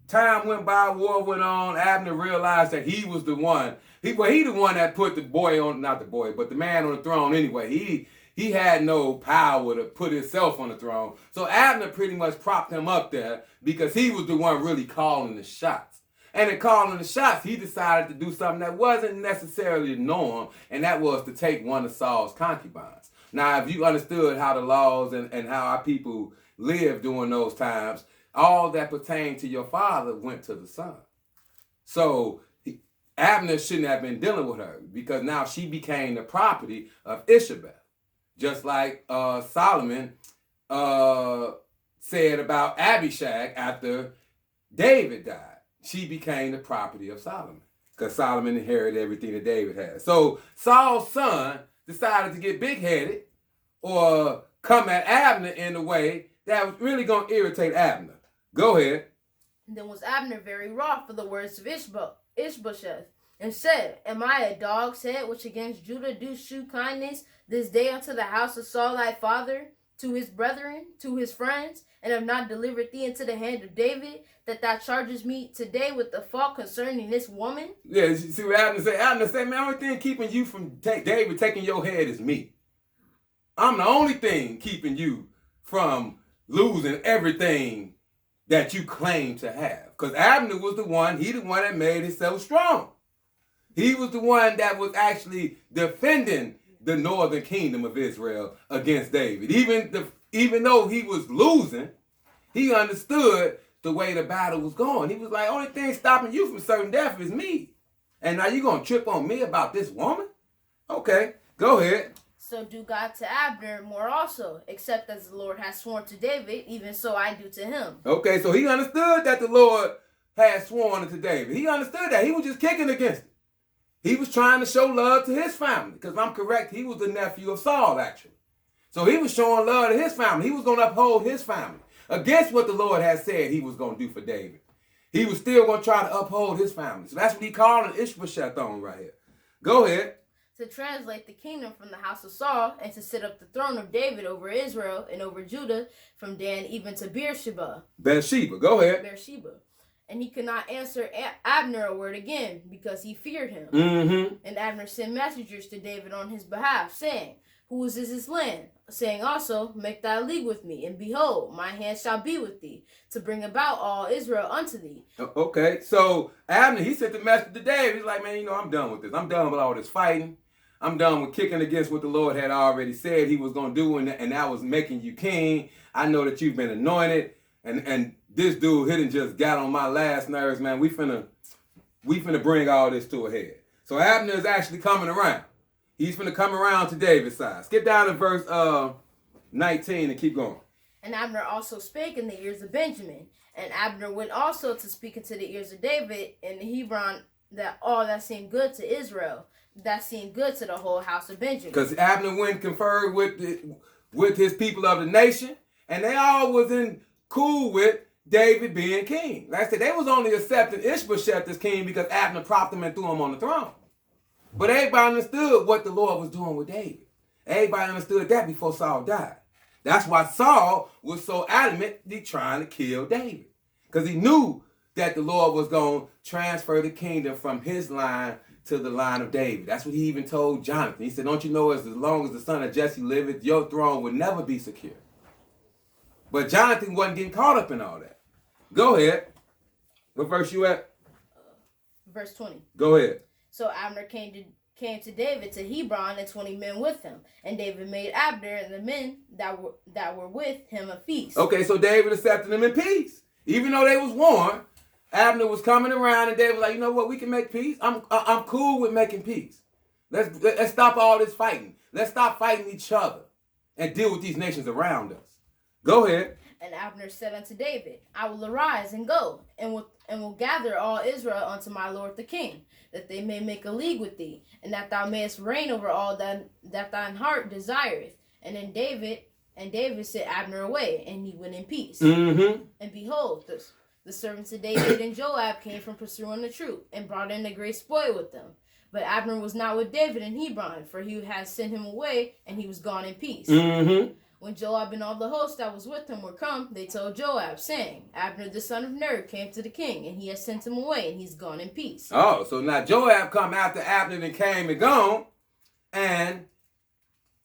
time went by, war went on. Abner realized that he was the one. He the one that put the boy on, not the boy, but the man on the throne anyway. He had no power to put himself on the throne. So Abner pretty much propped him up there because he was the one really calling the shots. And in calling the shots, he decided to do something that wasn't necessarily the norm, and that was to take one of Saul's concubines. Now, if you understood how the laws and how our people lived during those times, all that pertained to your father went to the son. So Abner shouldn't have been dealing with her because now she became the property of Ishabeth. Just like Solomon said about Abishag after David died. She became the property of Solomon because Solomon inherited everything that David had. So Saul's son decided to get big-headed or come at Abner in a way that was really going to irritate Abner. Go ahead. Then was Abner very wroth for the words of Ishbosheth, and said, Am I a dog's head which against Judah do shew kindness this day unto the house of Saul thy father, to his brethren, to his friends, and have not delivered thee into the hand of David, that thou chargest me today with the fault concerning this woman? Yeah, you see what Abner said? Abner said, man, only thing keeping you from David taking your head is me. I'm the only thing keeping you from losing everything that you claim to have. Because Abner was the one that made himself strong. He was the one that was actually defending the northern kingdom of Israel against David. Even though he was losing, he understood the way the battle was going. He was like, only thing stopping you from certain death is me. And now you're going to trip on me about this woman? Okay, go ahead. So do God to Abner more also, except as the Lord has sworn to David, even so I do to him. Okay, so he understood that the Lord had sworn to David. He understood that. He was just kicking against it. He was trying to show love to his family. Because if I'm correct, he was the nephew of Saul, actually. So he was showing love to his family. He was going to uphold his family against what the Lord had said he was going to do for David. He was still going to try to uphold his family. So that's what he called an Ishbosheth on right here. Go ahead. To translate the kingdom from the house of Saul, and to sit up the throne of David over Israel and over Judah, from Dan even to Beersheba. Go ahead. Beersheba. And he could not answer Abner a word again, because he feared him. Mm-hmm. And Abner sent messengers to David on his behalf, saying, Whose is this land? Saying also, Make thy league with me, and behold, my hand shall be with thee, to bring about all Israel unto thee. Okay, so Abner, he sent the message to David. He's like, man, I'm done with this. I'm done with all this fighting. I'm done with kicking against what the Lord had already said he was going to do, and that was making you king. I know that you've been anointed, and this dude here just got on my last nerves, man. We finna bring all this to a head. So Abner is actually coming around. He's finna come around to David's side. Skip down to verse 19 and keep going. And Abner also spake in the ears of Benjamin. And Abner went also to speak into the ears of David in Hebron, that all that seemed good to Israel, that seemed good to the whole house of Benjamin. Because Abner went and conferred with his people of the nation, and they all was in cool with David being king. Like I said, they was only accepting Ishbosheth as king because Abner propped him and threw him on the throne. But everybody understood what the Lord was doing with David. Everybody understood that before Saul died. That's why Saul was so adamantly trying to kill David. Because he knew that the Lord was going to transfer the kingdom from his line to the line of David. That's what he even told Jonathan. He said, don't you know as long as the son of Jesse liveth, your throne will never be secure. But Jonathan wasn't getting caught up in all that. Go ahead. What verse you at? Verse 20. Go ahead. So Abner came came to David to Hebron and 20 men with him. And David made Abner and the men that were with him a feast. Okay, so David accepted them in peace. Even though they was warned, Abner was coming around and David was like, you know what, we can make peace. I'm cool with making peace. Let's stop all this fighting. Let's stop fighting each other and deal with these nations around us. Go ahead. And Abner said unto David, I will arise and go, and will gather all Israel unto my lord the king, that they may make a league with thee, and that thou mayest reign over all that thine heart desireth. And David sent Abner away, and he went in peace. Mm-hmm. And behold, the servants of David and Joab came from pursuing the troop, and brought in a great spoil with them. But Abner was not with David in Hebron, for he had sent him away, and he was gone in peace. Mm-hmm. When Joab and all the host that was with him were come, they told Joab, saying, Abner the son of Ner came to the king, and he has sent him away, and he's gone in peace. Oh, so now Joab come after Abner and came and gone, and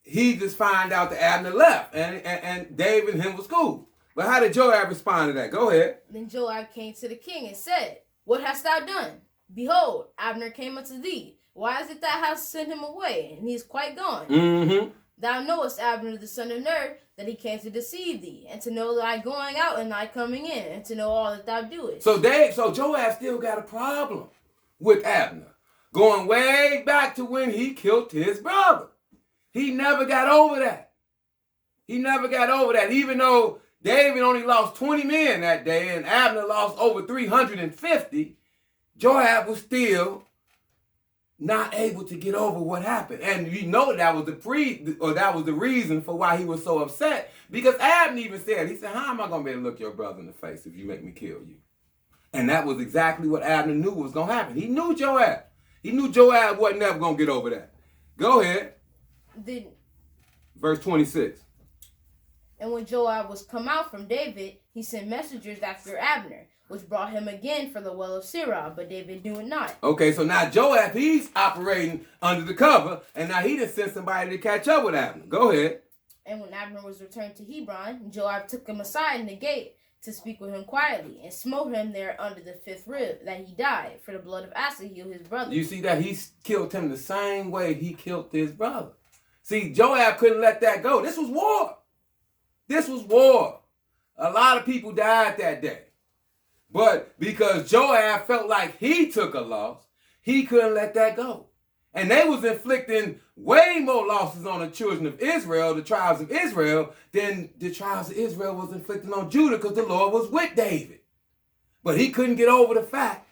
he just find out that Abner left, and David and him was cool. But how did Joab respond to that? Go ahead. Then Joab came to the king and said, What hast thou done? Behold, Abner came unto thee. Why is it thou hast sent him away, and he is quite gone? Mm-hmm. Thou knowest Abner the son of Ner, that he came to deceive thee, and to know thy going out and thy coming in, and to know all that thou doest. So Joab still got a problem with Abner, going way back to when he killed his brother. He never got over that. Even though David only lost 20 men that day, and Abner lost over 350, Joab was still not able to get over what happened. And you know that was the reason for why he was so upset. Because Abner even said, how am I going to be able to look your brother in the face if you make me kill you? And that was exactly what Abner knew was going to happen. He knew Joab. He knew Joab wasn't never going to get over that. Go ahead. Verse 26. And when Joab was come out from David, he sent messengers after Abner, which brought him again for the well of Sirah, but David knew it not. Okay, so now Joab, he's operating under the cover, and now he just sent somebody to catch up with Abner. Go ahead. And when Abner was returned to Hebron, Joab took him aside in the gate to speak with him quietly, and smote him there under the fifth rib, that he died, for the blood of Asahel his brother. You see that he killed him the same way he killed his brother. See, Joab couldn't let that go. This was war. A lot of people died that day. But because Joab felt like he took a loss, he couldn't let that go. And they was inflicting way more losses on the children of Israel, the tribes of Israel, than the tribes of Israel was inflicting on Judah, because the Lord was with David. But he couldn't get over the fact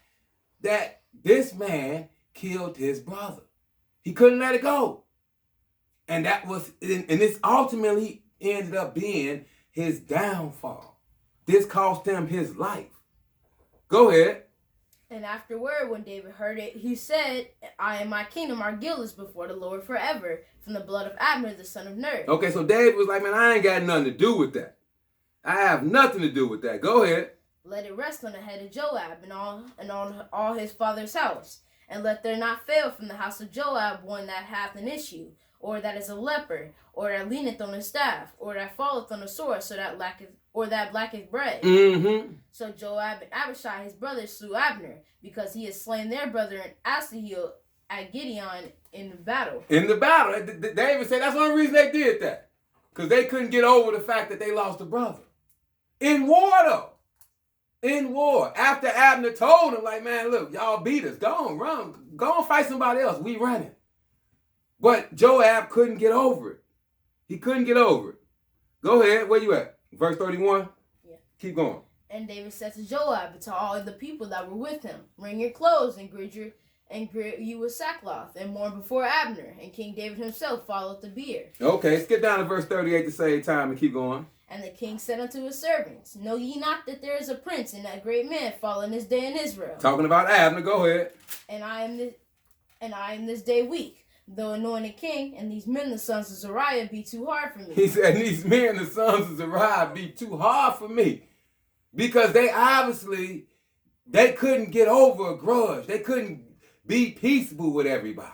that this man killed his brother. He couldn't let it go. And this ultimately ended up being his downfall. This cost him his life. Go ahead. And afterward, when David heard it, he said, I and my kingdom are guiltless before the Lord forever, from the blood of Abner, the son of Ner. Okay, so David was like, man, I ain't got nothing to do with that. I have nothing to do with that. Go ahead. Let it rest on the head of Joab and on all his father's house. And let there not fail from the house of Joab one that hath an issue, or that is a leper, or that leaneth on a staff, or that falleth on a sword, that lacketh bread. Mm-hmm. So Joab and Abishai his brothers slew Abner, because he had slain their brother Asahel at Gideon in the battle. David said that's the only reason they did that. Because they couldn't get over the fact that they lost a brother. In war, though. In war. After Abner told him, like, man, look, y'all beat us. Go on, run. Go on, fight somebody else. We running. But Joab couldn't get over it. He couldn't get over it. Go ahead. Where you at? Verse 31? Yeah. Keep going. And David said to Joab and to all the people that were with him, Wring your clothes and gird you with sackcloth, and mourn before Abner. And King David himself followed the bier. Okay, skip down to verse 38 to save time and keep going. And the king said unto his servants, Know ye not that there is a prince and a great man fallen this day in Israel? Talking about Abner, go ahead. And I am this day weak, though anointed king, and these men the sons of Zeruiah be too hard for me. He said, these men the sons of Zeruiah be too hard for me. Because they couldn't get over a grudge. They couldn't be peaceable with everybody.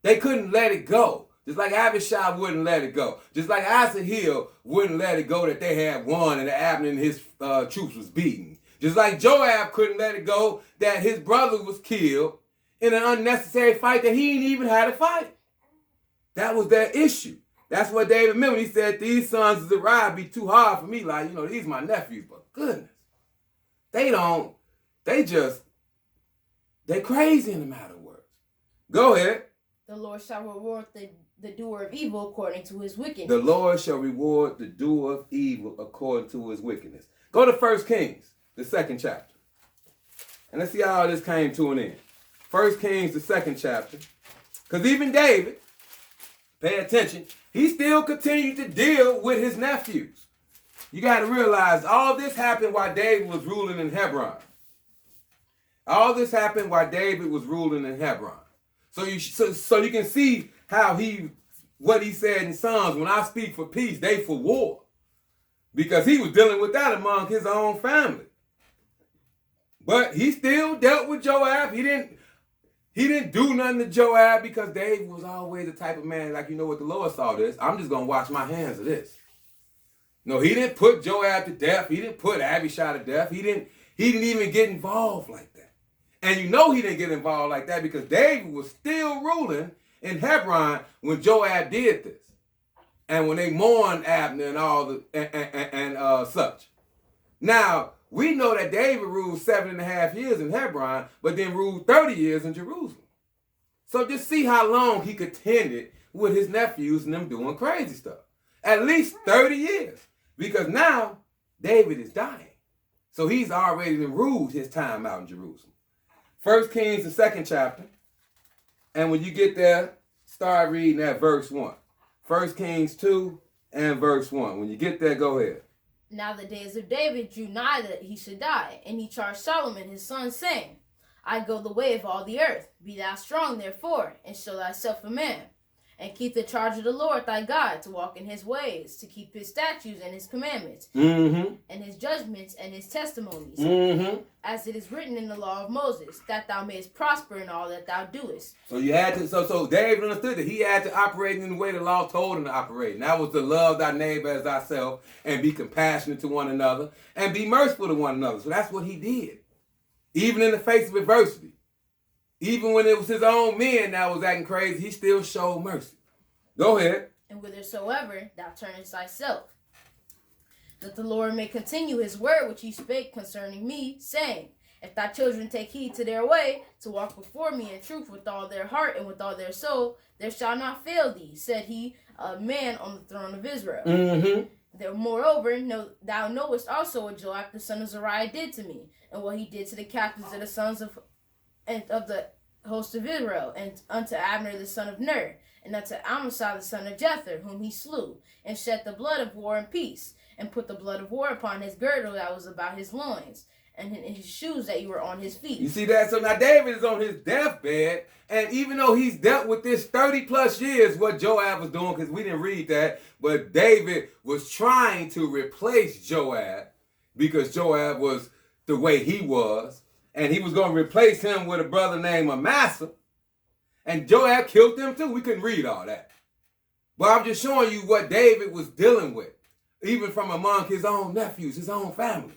They couldn't let it go. Just like Abishai wouldn't let it go. Just like Asahel wouldn't let it go that they had won and that Abner and his troops was beaten. Just like Joab couldn't let it go that his brother was killed in an unnecessary fight that he ain't even had to fight. That was their issue. That's what David meant when he said, these sons of Zariah be too hard for me. Like, these my nephews, but goodness. They crazy in the matter of words. Go ahead. The Lord shall reward the doer of evil according to his wickedness. The Lord shall reward the doer of evil according to his wickedness. Go to 1 Kings, the 2nd chapter. And let's see how all this came to an end. 1 Kings, the 2nd chapter. Because even David, pay attention, he still continued to deal with his nephews. You got to realize all this happened while David was ruling in Hebron. All this happened while David was ruling in Hebron. So you can see how what he said in Psalms, when I speak for peace, they for war. Because he was dealing with that among his own family. But he still dealt with Joab. He didn't do nothing to Joab because David was always the type of man, like, what the Lord saw this. I'm just going to wash my hands of this. No, he didn't put Joab to death. He didn't put Abishai to death. He didn't even get involved like that. And he didn't get involved like that because David was still ruling in Hebron when Joab did this. And when they mourned Abner and all the such. Now, we know that David ruled 7.5 years in Hebron, but then ruled 30 years in Jerusalem. So just see how long he contended with his nephews and them doing crazy stuff. At least 30 years. Because now David is dying. So he's already ruled his time out in Jerusalem. 1 Kings, the 2nd chapter. And when you get there, start reading at verse 1. 1 Kings 2 and verse 1. When you get there, go ahead. Now the days of David drew nigh that he should die, and he charged Solomon his son, saying, I go the way of all the earth. Be thou strong, therefore, and show thyself a man. And keep the charge of the Lord thy God, to walk in his ways, to keep his statutes and his commandments, and his judgments and his testimonies, as it is written in the law of Moses, that thou mayest prosper in all that thou doest. So you had to. So David understood that he had to operate in the way the law told him to operate, and that was to love thy neighbor as thyself, and be compassionate to one another, and be merciful to one another. So that's what he did, even in the face of adversity. Even when it was his own men that was acting crazy, he still showed mercy. Go ahead. And whithersoever thou turnest thyself, that the Lord may continue his word which he spake concerning me, saying, If thy children take heed to their way, to walk before me in truth with all their heart and with all their soul, there shall not fail thee, said he, a man on the throne of Israel. There, moreover, thou knowest also what Joab the son of Zariah did to me, and what he did to the captains of the sons of the host of Israel, and unto Abner the son of Ner, and unto Amasa the son of Jether, whom he slew, and shed the blood of war in peace, and put the blood of war upon his girdle that was about his loins, and in his shoes that were on his feet. You see that? So now David is on his deathbed, and even though he's dealt with this 30 plus years, what Joab was doing, because we didn't read that, but David was trying to replace Joab, because Joab was the way he was, and he was going to replace him with a brother named Amasa. And Joab killed them too. We couldn't read all that. But I'm just showing you what David was dealing with, even from among his own nephews, his own family.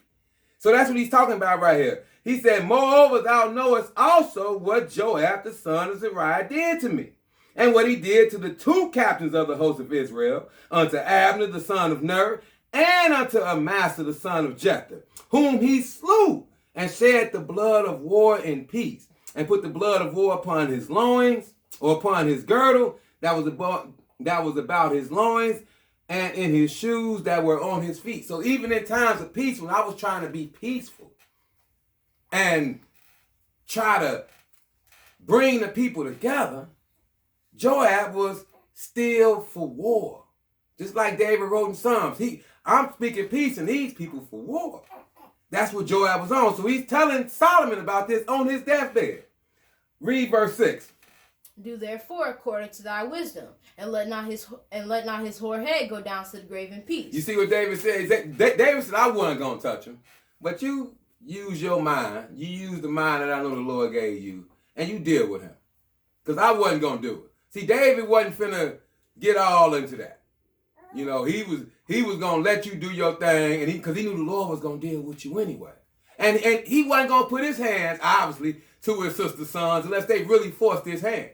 So that's what he's talking about right here. He said, Moreover, thou knowest also what Joab the son of Zariah did to me, and what he did to the 2 captains of the host of Israel, unto Abner the son of Ner, and unto Amasa the son of Jether, whom he slew, and shed the blood of war in peace, and put the blood of war upon his loins, or upon his girdle that was about his loins, and in his shoes that were on his feet. So even in times of peace, when I was trying to be peaceful and try to bring the people together, Joab was still for war. Just like David wrote in Psalms, I'm speaking peace and these people for war. That's what Joab was on. So he's telling Solomon about this on his deathbed. Read verse 6. Do therefore according to thy wisdom, and let not his hoar head go down to the grave in peace. You see what David said? David said, I wasn't going to touch him. But you use your mind. You use the mind that I know the Lord gave you, and you deal with him. Because I wasn't going to do it. See, David wasn't finna get all into that. He was going to let you do your thing, and because he knew the Lord was going to deal with you anyway. And he wasn't going to put his hands, obviously, to his sister's sons unless they really forced his hand.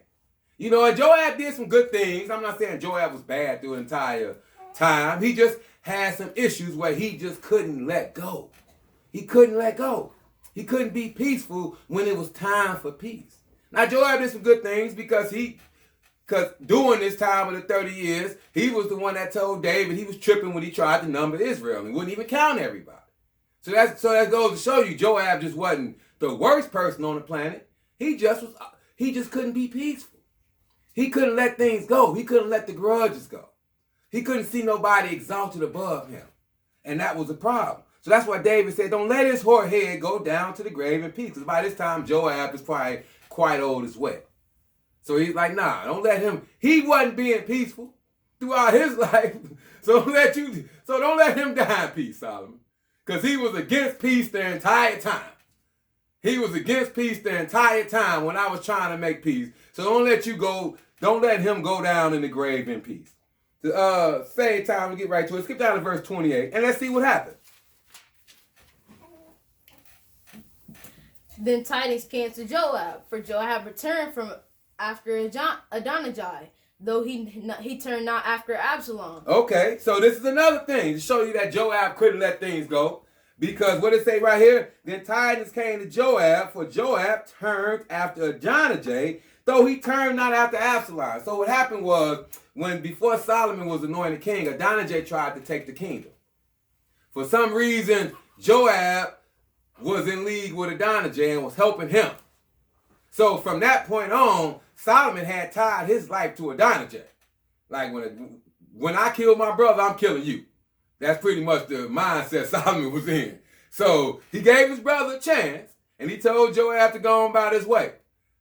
You know, and Joab did some good things. I'm not saying Joab was bad through the entire time. He just had some issues where he just couldn't let go. He couldn't let go. He couldn't be peaceful when it was time for peace. Now, Joab did some good things because during this time of the 30 years, he was the one that told David he was tripping when he tried to number Israel and wouldn't even count everybody. So that goes to show you Joab just wasn't the worst person on the planet. He just couldn't be peaceful. He couldn't let things go. He couldn't let the grudges go. He couldn't see nobody exalted above him. And that was a problem. So that's why David said, don't let his whore head go down to the grave in peace. Because by this time, Joab is probably quite old as well. So he's like, nah, don't let him. He wasn't being peaceful throughout his life. So don't let him die in peace, Solomon. Because he was against peace the entire time. He was against peace the entire time when I was trying to make peace. So don't let him go down in the grave in peace. To save time to get right to it, skip down to verse 28 and let's see what happened. Then tidings came to Joab, for Joab returned from after Adonijah, though he turned not after Absalom. Okay, so this is another thing to show you that Joab couldn't let things go. Because what it say right here, then tidings came to Joab, for Joab turned after Adonijah, though he turned not after Absalom. So what happened was, before Solomon was anointed king, Adonijah tried to take the kingdom. For some reason, Joab was in league with Adonijah and was helping him. So from that point on, Solomon had tied his life to Adonijah. Like when I kill my brother, I'm killing you. That's pretty much the mindset Solomon was in. So he gave his brother a chance, and he told Joab to go on about his way.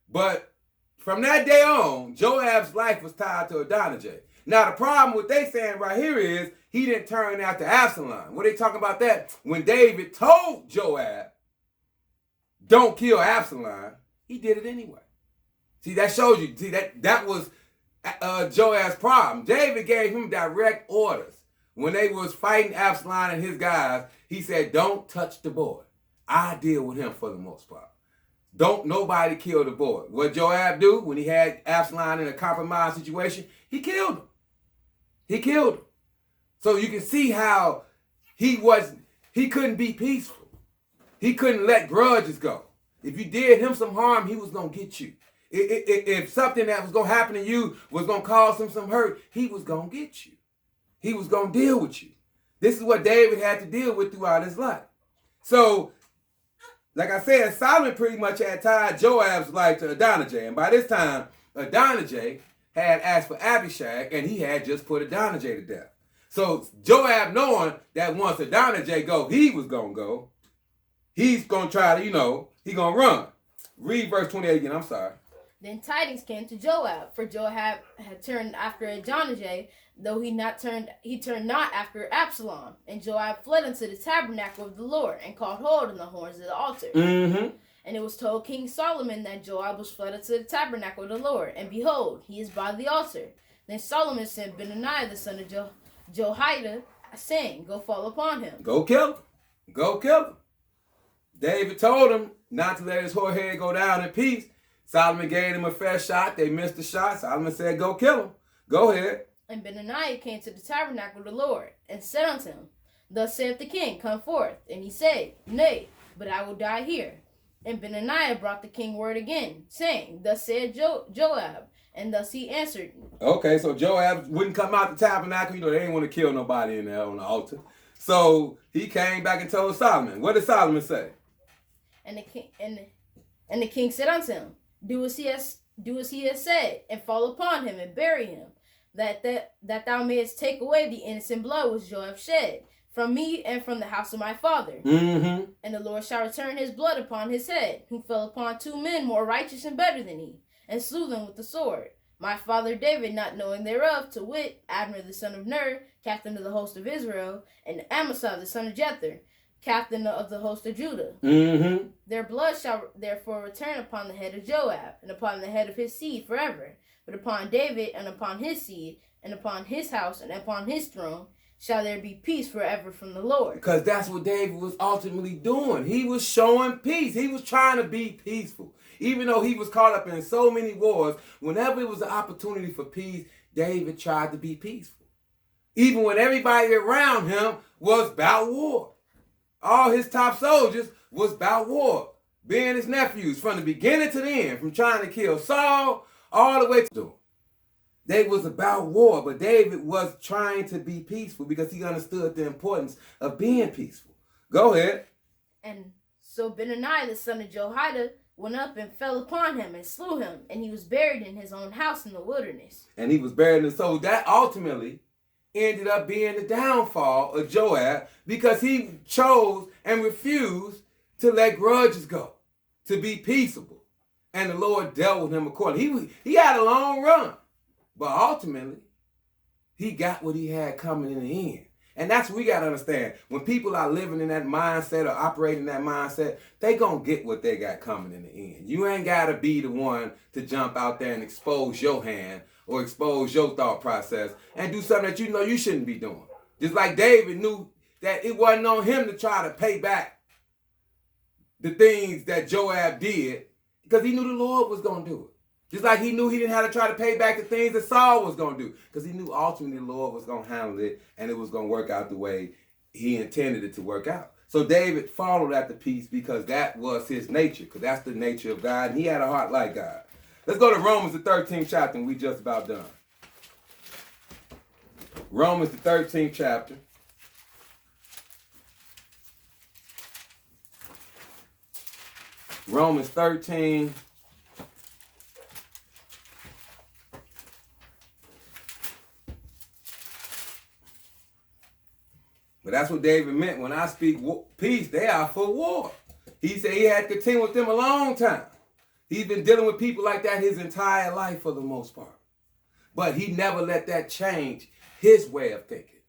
But from that day on, Joab's life was tied to Adonijah. Now the problem with they saying right here is he didn't turn after Absalom. What they talking about that? When David told Joab, don't kill Absalom, he did it anyway. See, that shows you. See, that was Joab's problem. David gave him direct orders. When they was fighting Absalom and his guys, he said, don't touch the boy. I deal with him for the most part. Don't nobody kill the boy. What Joab do when he had Absalom in a compromised situation? He killed him. He killed him. So you can see how he couldn't be peaceful. He couldn't let grudges go. If you did him some harm, he was going to get you. If something that was going to happen to you was going to cause him some hurt, he was going to get you. He was going to deal with you. This is what David had to deal with throughout his life. So, like I said, Solomon pretty much had tied Joab's life to Adonijah. And by this time, Adonijah had asked for Abishag, and he had just put Adonijah to death. So Joab, knowing that once Adonijah go, he was going to go, he's going to try to, he's going to run. Read verse 28 again, I'm sorry. Then tidings came to Joab, for Joab had turned after Adonijah, though he turned not after Absalom. And Joab fled unto the tabernacle of the Lord, and caught hold on the horns of the altar. Mm-hmm. And it was told King Solomon that Joab was fled unto the tabernacle of the Lord, and behold, he is by the altar. Then Solomon sent Benaiah the son of Jehoiada, saying, go fall upon him. Go kill him. Go kill him. David told him not to let his whore head go down in peace. Solomon gave him a fair shot. They missed the shot. Solomon said, go kill him. Go ahead. And Benaiah came to the tabernacle of the Lord, and said unto him, thus saith the king, come forth. And he said, nay, but I will die here. And Benaiah brought the king word again, saying, thus said Joab. And thus he answered. Okay, so Joab wouldn't come out the tabernacle. They didn't want to kill nobody in there on the altar. So he came back and told Solomon. What did Solomon say? And the king said unto him, do as he has said, and fall upon him and bury him, that thou mayest take away the innocent blood which Joab shed from me and from the house of my father. Mm-hmm. And the Lord shall return his blood upon his head, who fell upon 2 men more righteous and better than he, and slew them with the sword. My father David not knowing thereof, to wit, Abner the son of Ner, captain of the host of Israel, and Amasa the son of Jether, captain of the host of Judah. Mm-hmm. Their blood shall therefore return upon the head of Joab, and upon the head of his seed forever. But upon David, and upon his seed, and upon his house, and upon his throne, shall there be peace forever from the Lord. Because that's what David was ultimately doing. He was showing peace. He was trying to be peaceful. Even though he was caught up in so many wars, whenever it was an opportunity for peace, David tried to be peaceful. Even when everybody around him was about war. All his top soldiers was about war. Being his nephews from the beginning to the end, from trying to kill Saul all the way to him. They was about war, but David was trying to be peaceful because he understood the importance of being peaceful. Go ahead. And so Benaniah, the son of Jehoiada, went up and fell upon him and slew him, and he was buried in his own house in the wilderness. And he was buried, and so that ultimately ended up being the downfall of Joab because he chose and refused to let grudges go, to be peaceable. And the Lord dealt with him accordingly. He had a long run. But ultimately, he got what he had coming in the end. And that's what we got to understand. When people are living in that mindset or operating that mindset, they going to get what they got coming in the end. You ain't got to be the one to jump out there and expose your hand or expose your thought process and do something that you know you shouldn't be doing. Just like David knew that it wasn't on him to try to pay back the things that Joab did because he knew the Lord was going to do it. Just like he knew he didn't have to try to pay back the things that Saul was going to do. Because he knew ultimately the Lord was going to handle it and it was going to work out the way he intended it to work out. So David followed after peace because that was his nature. Because that's the nature of God. And he had a heart like God. Let's go to Romans the 13th chapter and we just about done. Romans the 13th chapter. Romans 13. But that's what David meant. When I speak peace, they are for war. He said he had to contend with them a long time. He's been dealing with people like that his entire life for the most part. But he never let that change his way of thinking.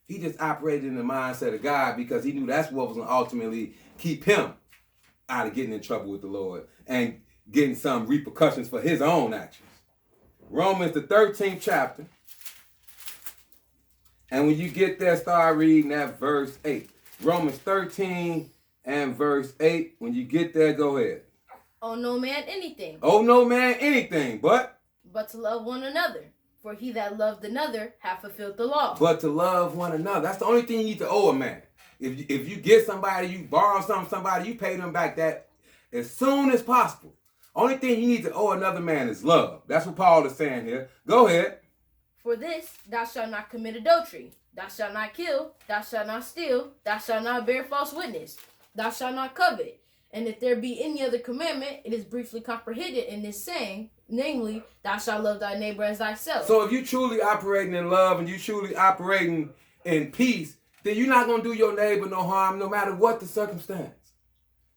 He just operated in the mindset of God because he knew that's what was going to ultimately keep him out of getting in trouble with the Lord and getting some repercussions for his own actions. Romans the 13th chapter. And when you get there, start reading that verse 8. Romans 13 and verse 8. When you get there, go ahead. Owe no man anything. Owe no man anything, but to love one another. For he that loved another hath fulfilled the law. But to love one another. That's the only thing you need to owe a man. If you get somebody, you borrow something from somebody, you pay them back that as soon as possible. Only thing you need to owe another man is love. That's what Paul is saying here. Go ahead. For this, thou shalt not commit adultery. Thou shalt not kill. Thou shalt not steal. Thou shalt not bear false witness. Thou shalt not covet. And if there be any other commandment, it is briefly comprehended in this saying, namely, thou shalt love thy neighbor as thyself. So if you truly operating in love and you truly operating in peace, then you're not going to do your neighbor no harm no matter what the circumstance.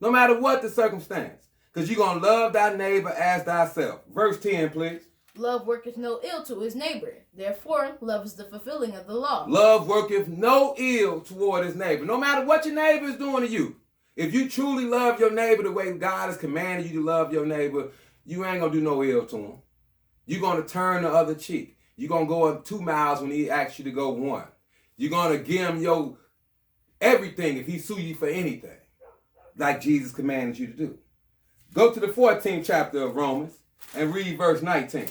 No matter what the circumstance. Because you're going to love thy neighbor as thyself. Verse 10, please. Love worketh no ill to his neighbor. Therefore, love is the fulfilling of the law. Love worketh no ill toward his neighbor. No matter what your neighbor is doing to you. If you truly love your neighbor the way God has commanded you to love your neighbor, you ain't going to do no ill to him. You're going to turn the other cheek. You're going to go up 2 miles when he asks you to go 1. You're going to give him your everything if he sue you for anything. Like Jesus commanded you to do. Go to the 14th chapter of Romans and read verse 19.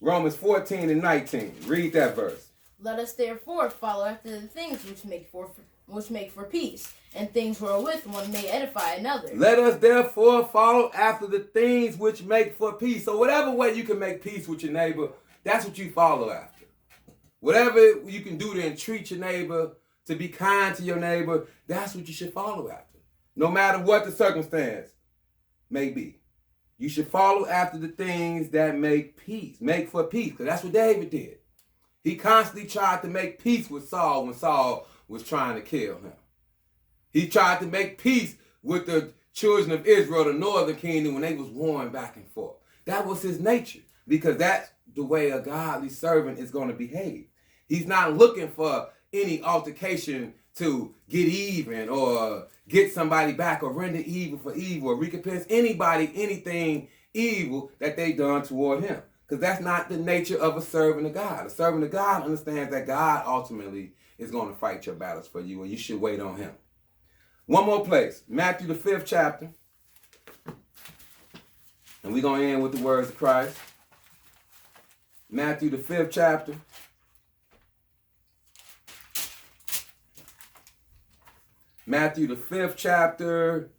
Romans 14 and 19. Read that verse. Let us therefore follow after the things which make for peace, and things wherewith one may edify another. Let us therefore follow after the things which make for peace. So whatever way you can make peace with your neighbor, that's what you follow after. Whatever you can do to entreat your neighbor, to be kind to your neighbor, that's what you should follow after. No matter what the circumstance may be. You should follow after the things that make for peace. Because that's what David did. He constantly tried to make peace with Saul when Saul was trying to kill him. He tried to make peace with the children of Israel, the northern kingdom, when they was warring back and forth. That was his nature. Because that's the way a godly servant is going to behave. He's not looking for any altercation to get even or get somebody back or render evil for evil or recompense anybody anything evil that they done toward him. Because that's not the nature of a servant of God. A servant of God understands that God ultimately is going to fight your battles for you, and you should wait on him. One more place, Matthew the 5th chapter. And we're going to end with the words of Christ. Matthew the 5th chapter. Matthew the 5th chapter.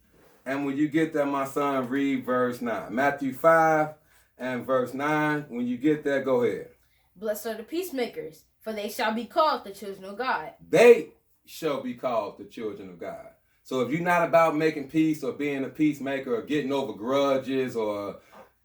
And when you get there, my son, read verse 9. Matthew 5 and verse 9. When you get there, go ahead. Blessed are the peacemakers, for they shall be called the children of God. They shall be called the children of God. So if you're not about making peace or being a peacemaker or getting over grudges or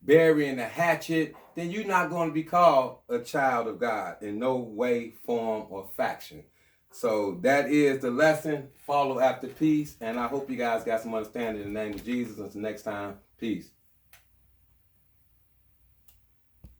burying the hatchet, then you're not going to be called a child of God in no way, form, or faction. So that is the lesson. Follow after peace. And I hope you guys got some understanding in the name of Jesus. Until next time, peace.